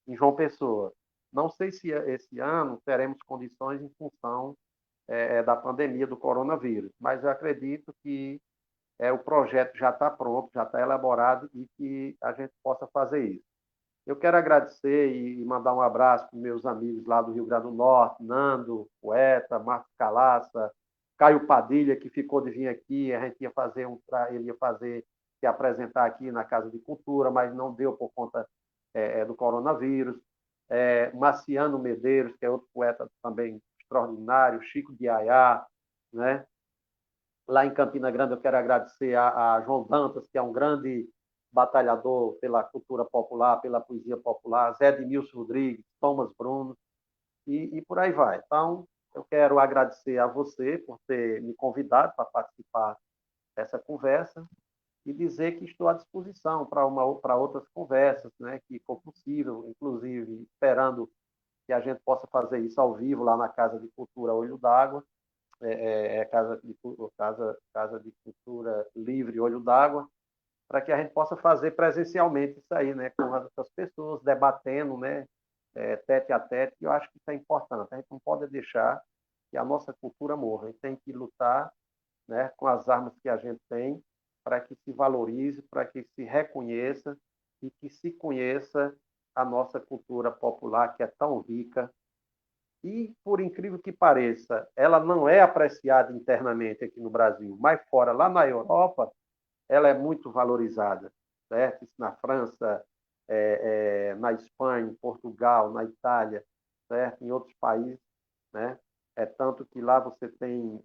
[SPEAKER 1] em João Pessoa. Não sei se esse ano teremos condições em função da pandemia do coronavírus, mas eu acredito que o projeto já está pronto, já está elaborado e que a gente possa fazer isso. Eu quero agradecer e mandar um abraço para meus amigos lá do Rio Grande do Norte, Nando, poeta, Marcos Calaça, Caio Padilha, que ficou de vir aqui, a gente ia fazer ele ia fazer, se apresentar aqui na Casa de Cultura, mas não deu por conta do coronavírus. Marciano Medeiros, que é outro poeta também extraordinário, Chico de Ayá, né? Lá em Campina Grande, eu quero agradecer a João Dantas, que é um grande batalhador pela cultura popular, pela poesia popular, Zé Edmilson Rodrigues, Thomas Bruno, e por aí vai. Então, eu quero agradecer a você por ter me convidado para participar dessa conversa e dizer que estou à disposição para outras conversas, né, que for possível, inclusive esperando que a gente possa fazer isso ao vivo lá na Casa de Cultura Olho d'Água, Casa de Cultura Livre Olho d'Água, para que a gente possa fazer presencialmente isso aí, né, com as pessoas debatendo, né, tete a tete. Eu acho que isso é importante. A gente não pode deixar que a nossa cultura morra. A gente tem que lutar, né, com as armas que a gente tem para que se valorize, para que se reconheça e que se conheça a nossa cultura popular, que é tão rica. E, por incrível que pareça, ela não é apreciada internamente aqui no Brasil, mas fora, lá na Europa, ela é muito valorizada, certo? Isso na França, na Espanha, em Portugal, na Itália, certo? Em outros países, né? É tanto que lá você tem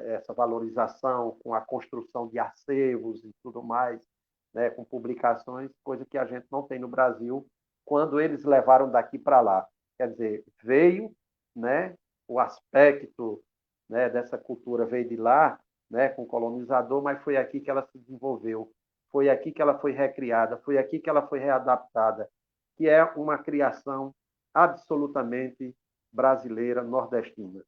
[SPEAKER 1] essa valorização com a construção de acervos e tudo mais, né? Com publicações, coisa que a gente não tem no Brasil, quando eles levaram daqui para lá. Quer dizer, veio, né? O aspecto, né? Dessa cultura veio de lá, né, com o colonizador, mas foi aqui que ela se desenvolveu, foi aqui que ela foi recriada, foi aqui que ela foi readaptada, que é uma criação absolutamente brasileira, nordestina.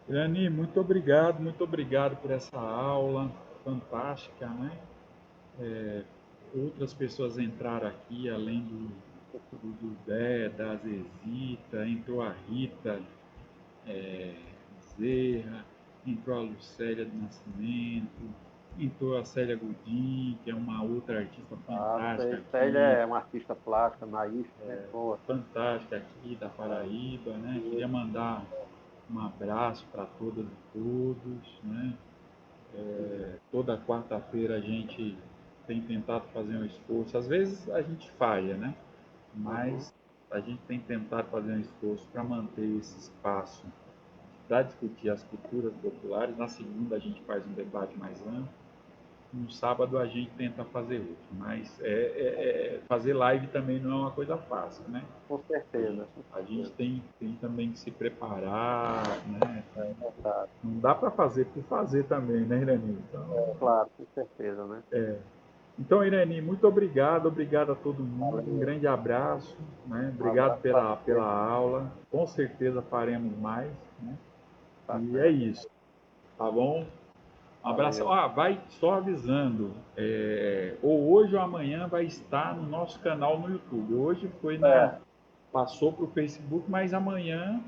[SPEAKER 2] Irani, muito obrigado por essa aula fantástica, né? Outras pessoas entraram aqui, além do Dé, da Zezita, entrou a Rita Bezerra, entrou a Lucélia do Nascimento, entrou a Célia Godin, que é uma outra artista
[SPEAKER 1] A
[SPEAKER 2] fantástica
[SPEAKER 1] Célia
[SPEAKER 2] aqui,
[SPEAKER 1] é uma artista plástica, naif, né? Boa.
[SPEAKER 2] fantástica aqui da Paraíba, né? Queria mandar um abraço para todas e todos, né? Toda quarta-feira a gente tem tentado fazer um esforço. Às vezes a gente falha, né?
[SPEAKER 1] Uhum.
[SPEAKER 2] Mas a gente tem tentado fazer um esforço para manter esse espaço para discutir as culturas populares. Na segunda a gente faz um debate mais amplo. No sábado a gente tenta fazer outro. Mas fazer live também não é uma coisa fácil, né?
[SPEAKER 1] Com
[SPEAKER 2] A gente,
[SPEAKER 1] certeza, com
[SPEAKER 2] a gente
[SPEAKER 1] certeza.
[SPEAKER 2] tem também que se preparar, né?
[SPEAKER 1] Verdade.
[SPEAKER 2] Não dá para fazer por fazer também, né, Irani?
[SPEAKER 1] Claro, com certeza, né?
[SPEAKER 2] Então, Irani, muito obrigado a todo mundo, um
[SPEAKER 1] Valeu.
[SPEAKER 2] grande abraço, né?
[SPEAKER 1] Um
[SPEAKER 2] Obrigado
[SPEAKER 1] abraço para
[SPEAKER 2] pela
[SPEAKER 1] você.
[SPEAKER 2] aula, com certeza faremos mais, né?
[SPEAKER 1] Tá
[SPEAKER 2] E é
[SPEAKER 1] certo.
[SPEAKER 2] isso, tá bom? Um abraço.
[SPEAKER 1] Valeu.
[SPEAKER 2] Ah, vai só avisando, ou hoje ou amanhã vai estar no nosso canal no YouTube. Hoje
[SPEAKER 1] É,
[SPEAKER 2] passou para o Facebook, mas amanhã,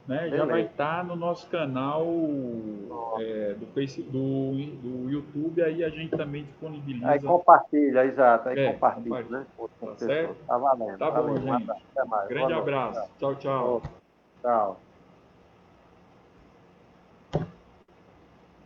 [SPEAKER 2] né, já vai
[SPEAKER 1] beleza.
[SPEAKER 2] estar no nosso canal do YouTube. Aí a gente também
[SPEAKER 1] Aí
[SPEAKER 2] disponibiliza.
[SPEAKER 1] compartilha, exato. Aí compartilha,
[SPEAKER 2] Compartilha.
[SPEAKER 1] né? Com outras
[SPEAKER 2] Tá certo?
[SPEAKER 1] pessoas. Tá valendo.
[SPEAKER 2] Tá bom,
[SPEAKER 1] Valeu. Um
[SPEAKER 2] gente.
[SPEAKER 1] abraço. Até mais. Boa
[SPEAKER 2] Grande
[SPEAKER 1] noite.
[SPEAKER 2] abraço. Tchau, tchau.
[SPEAKER 1] Tchau. Tchau.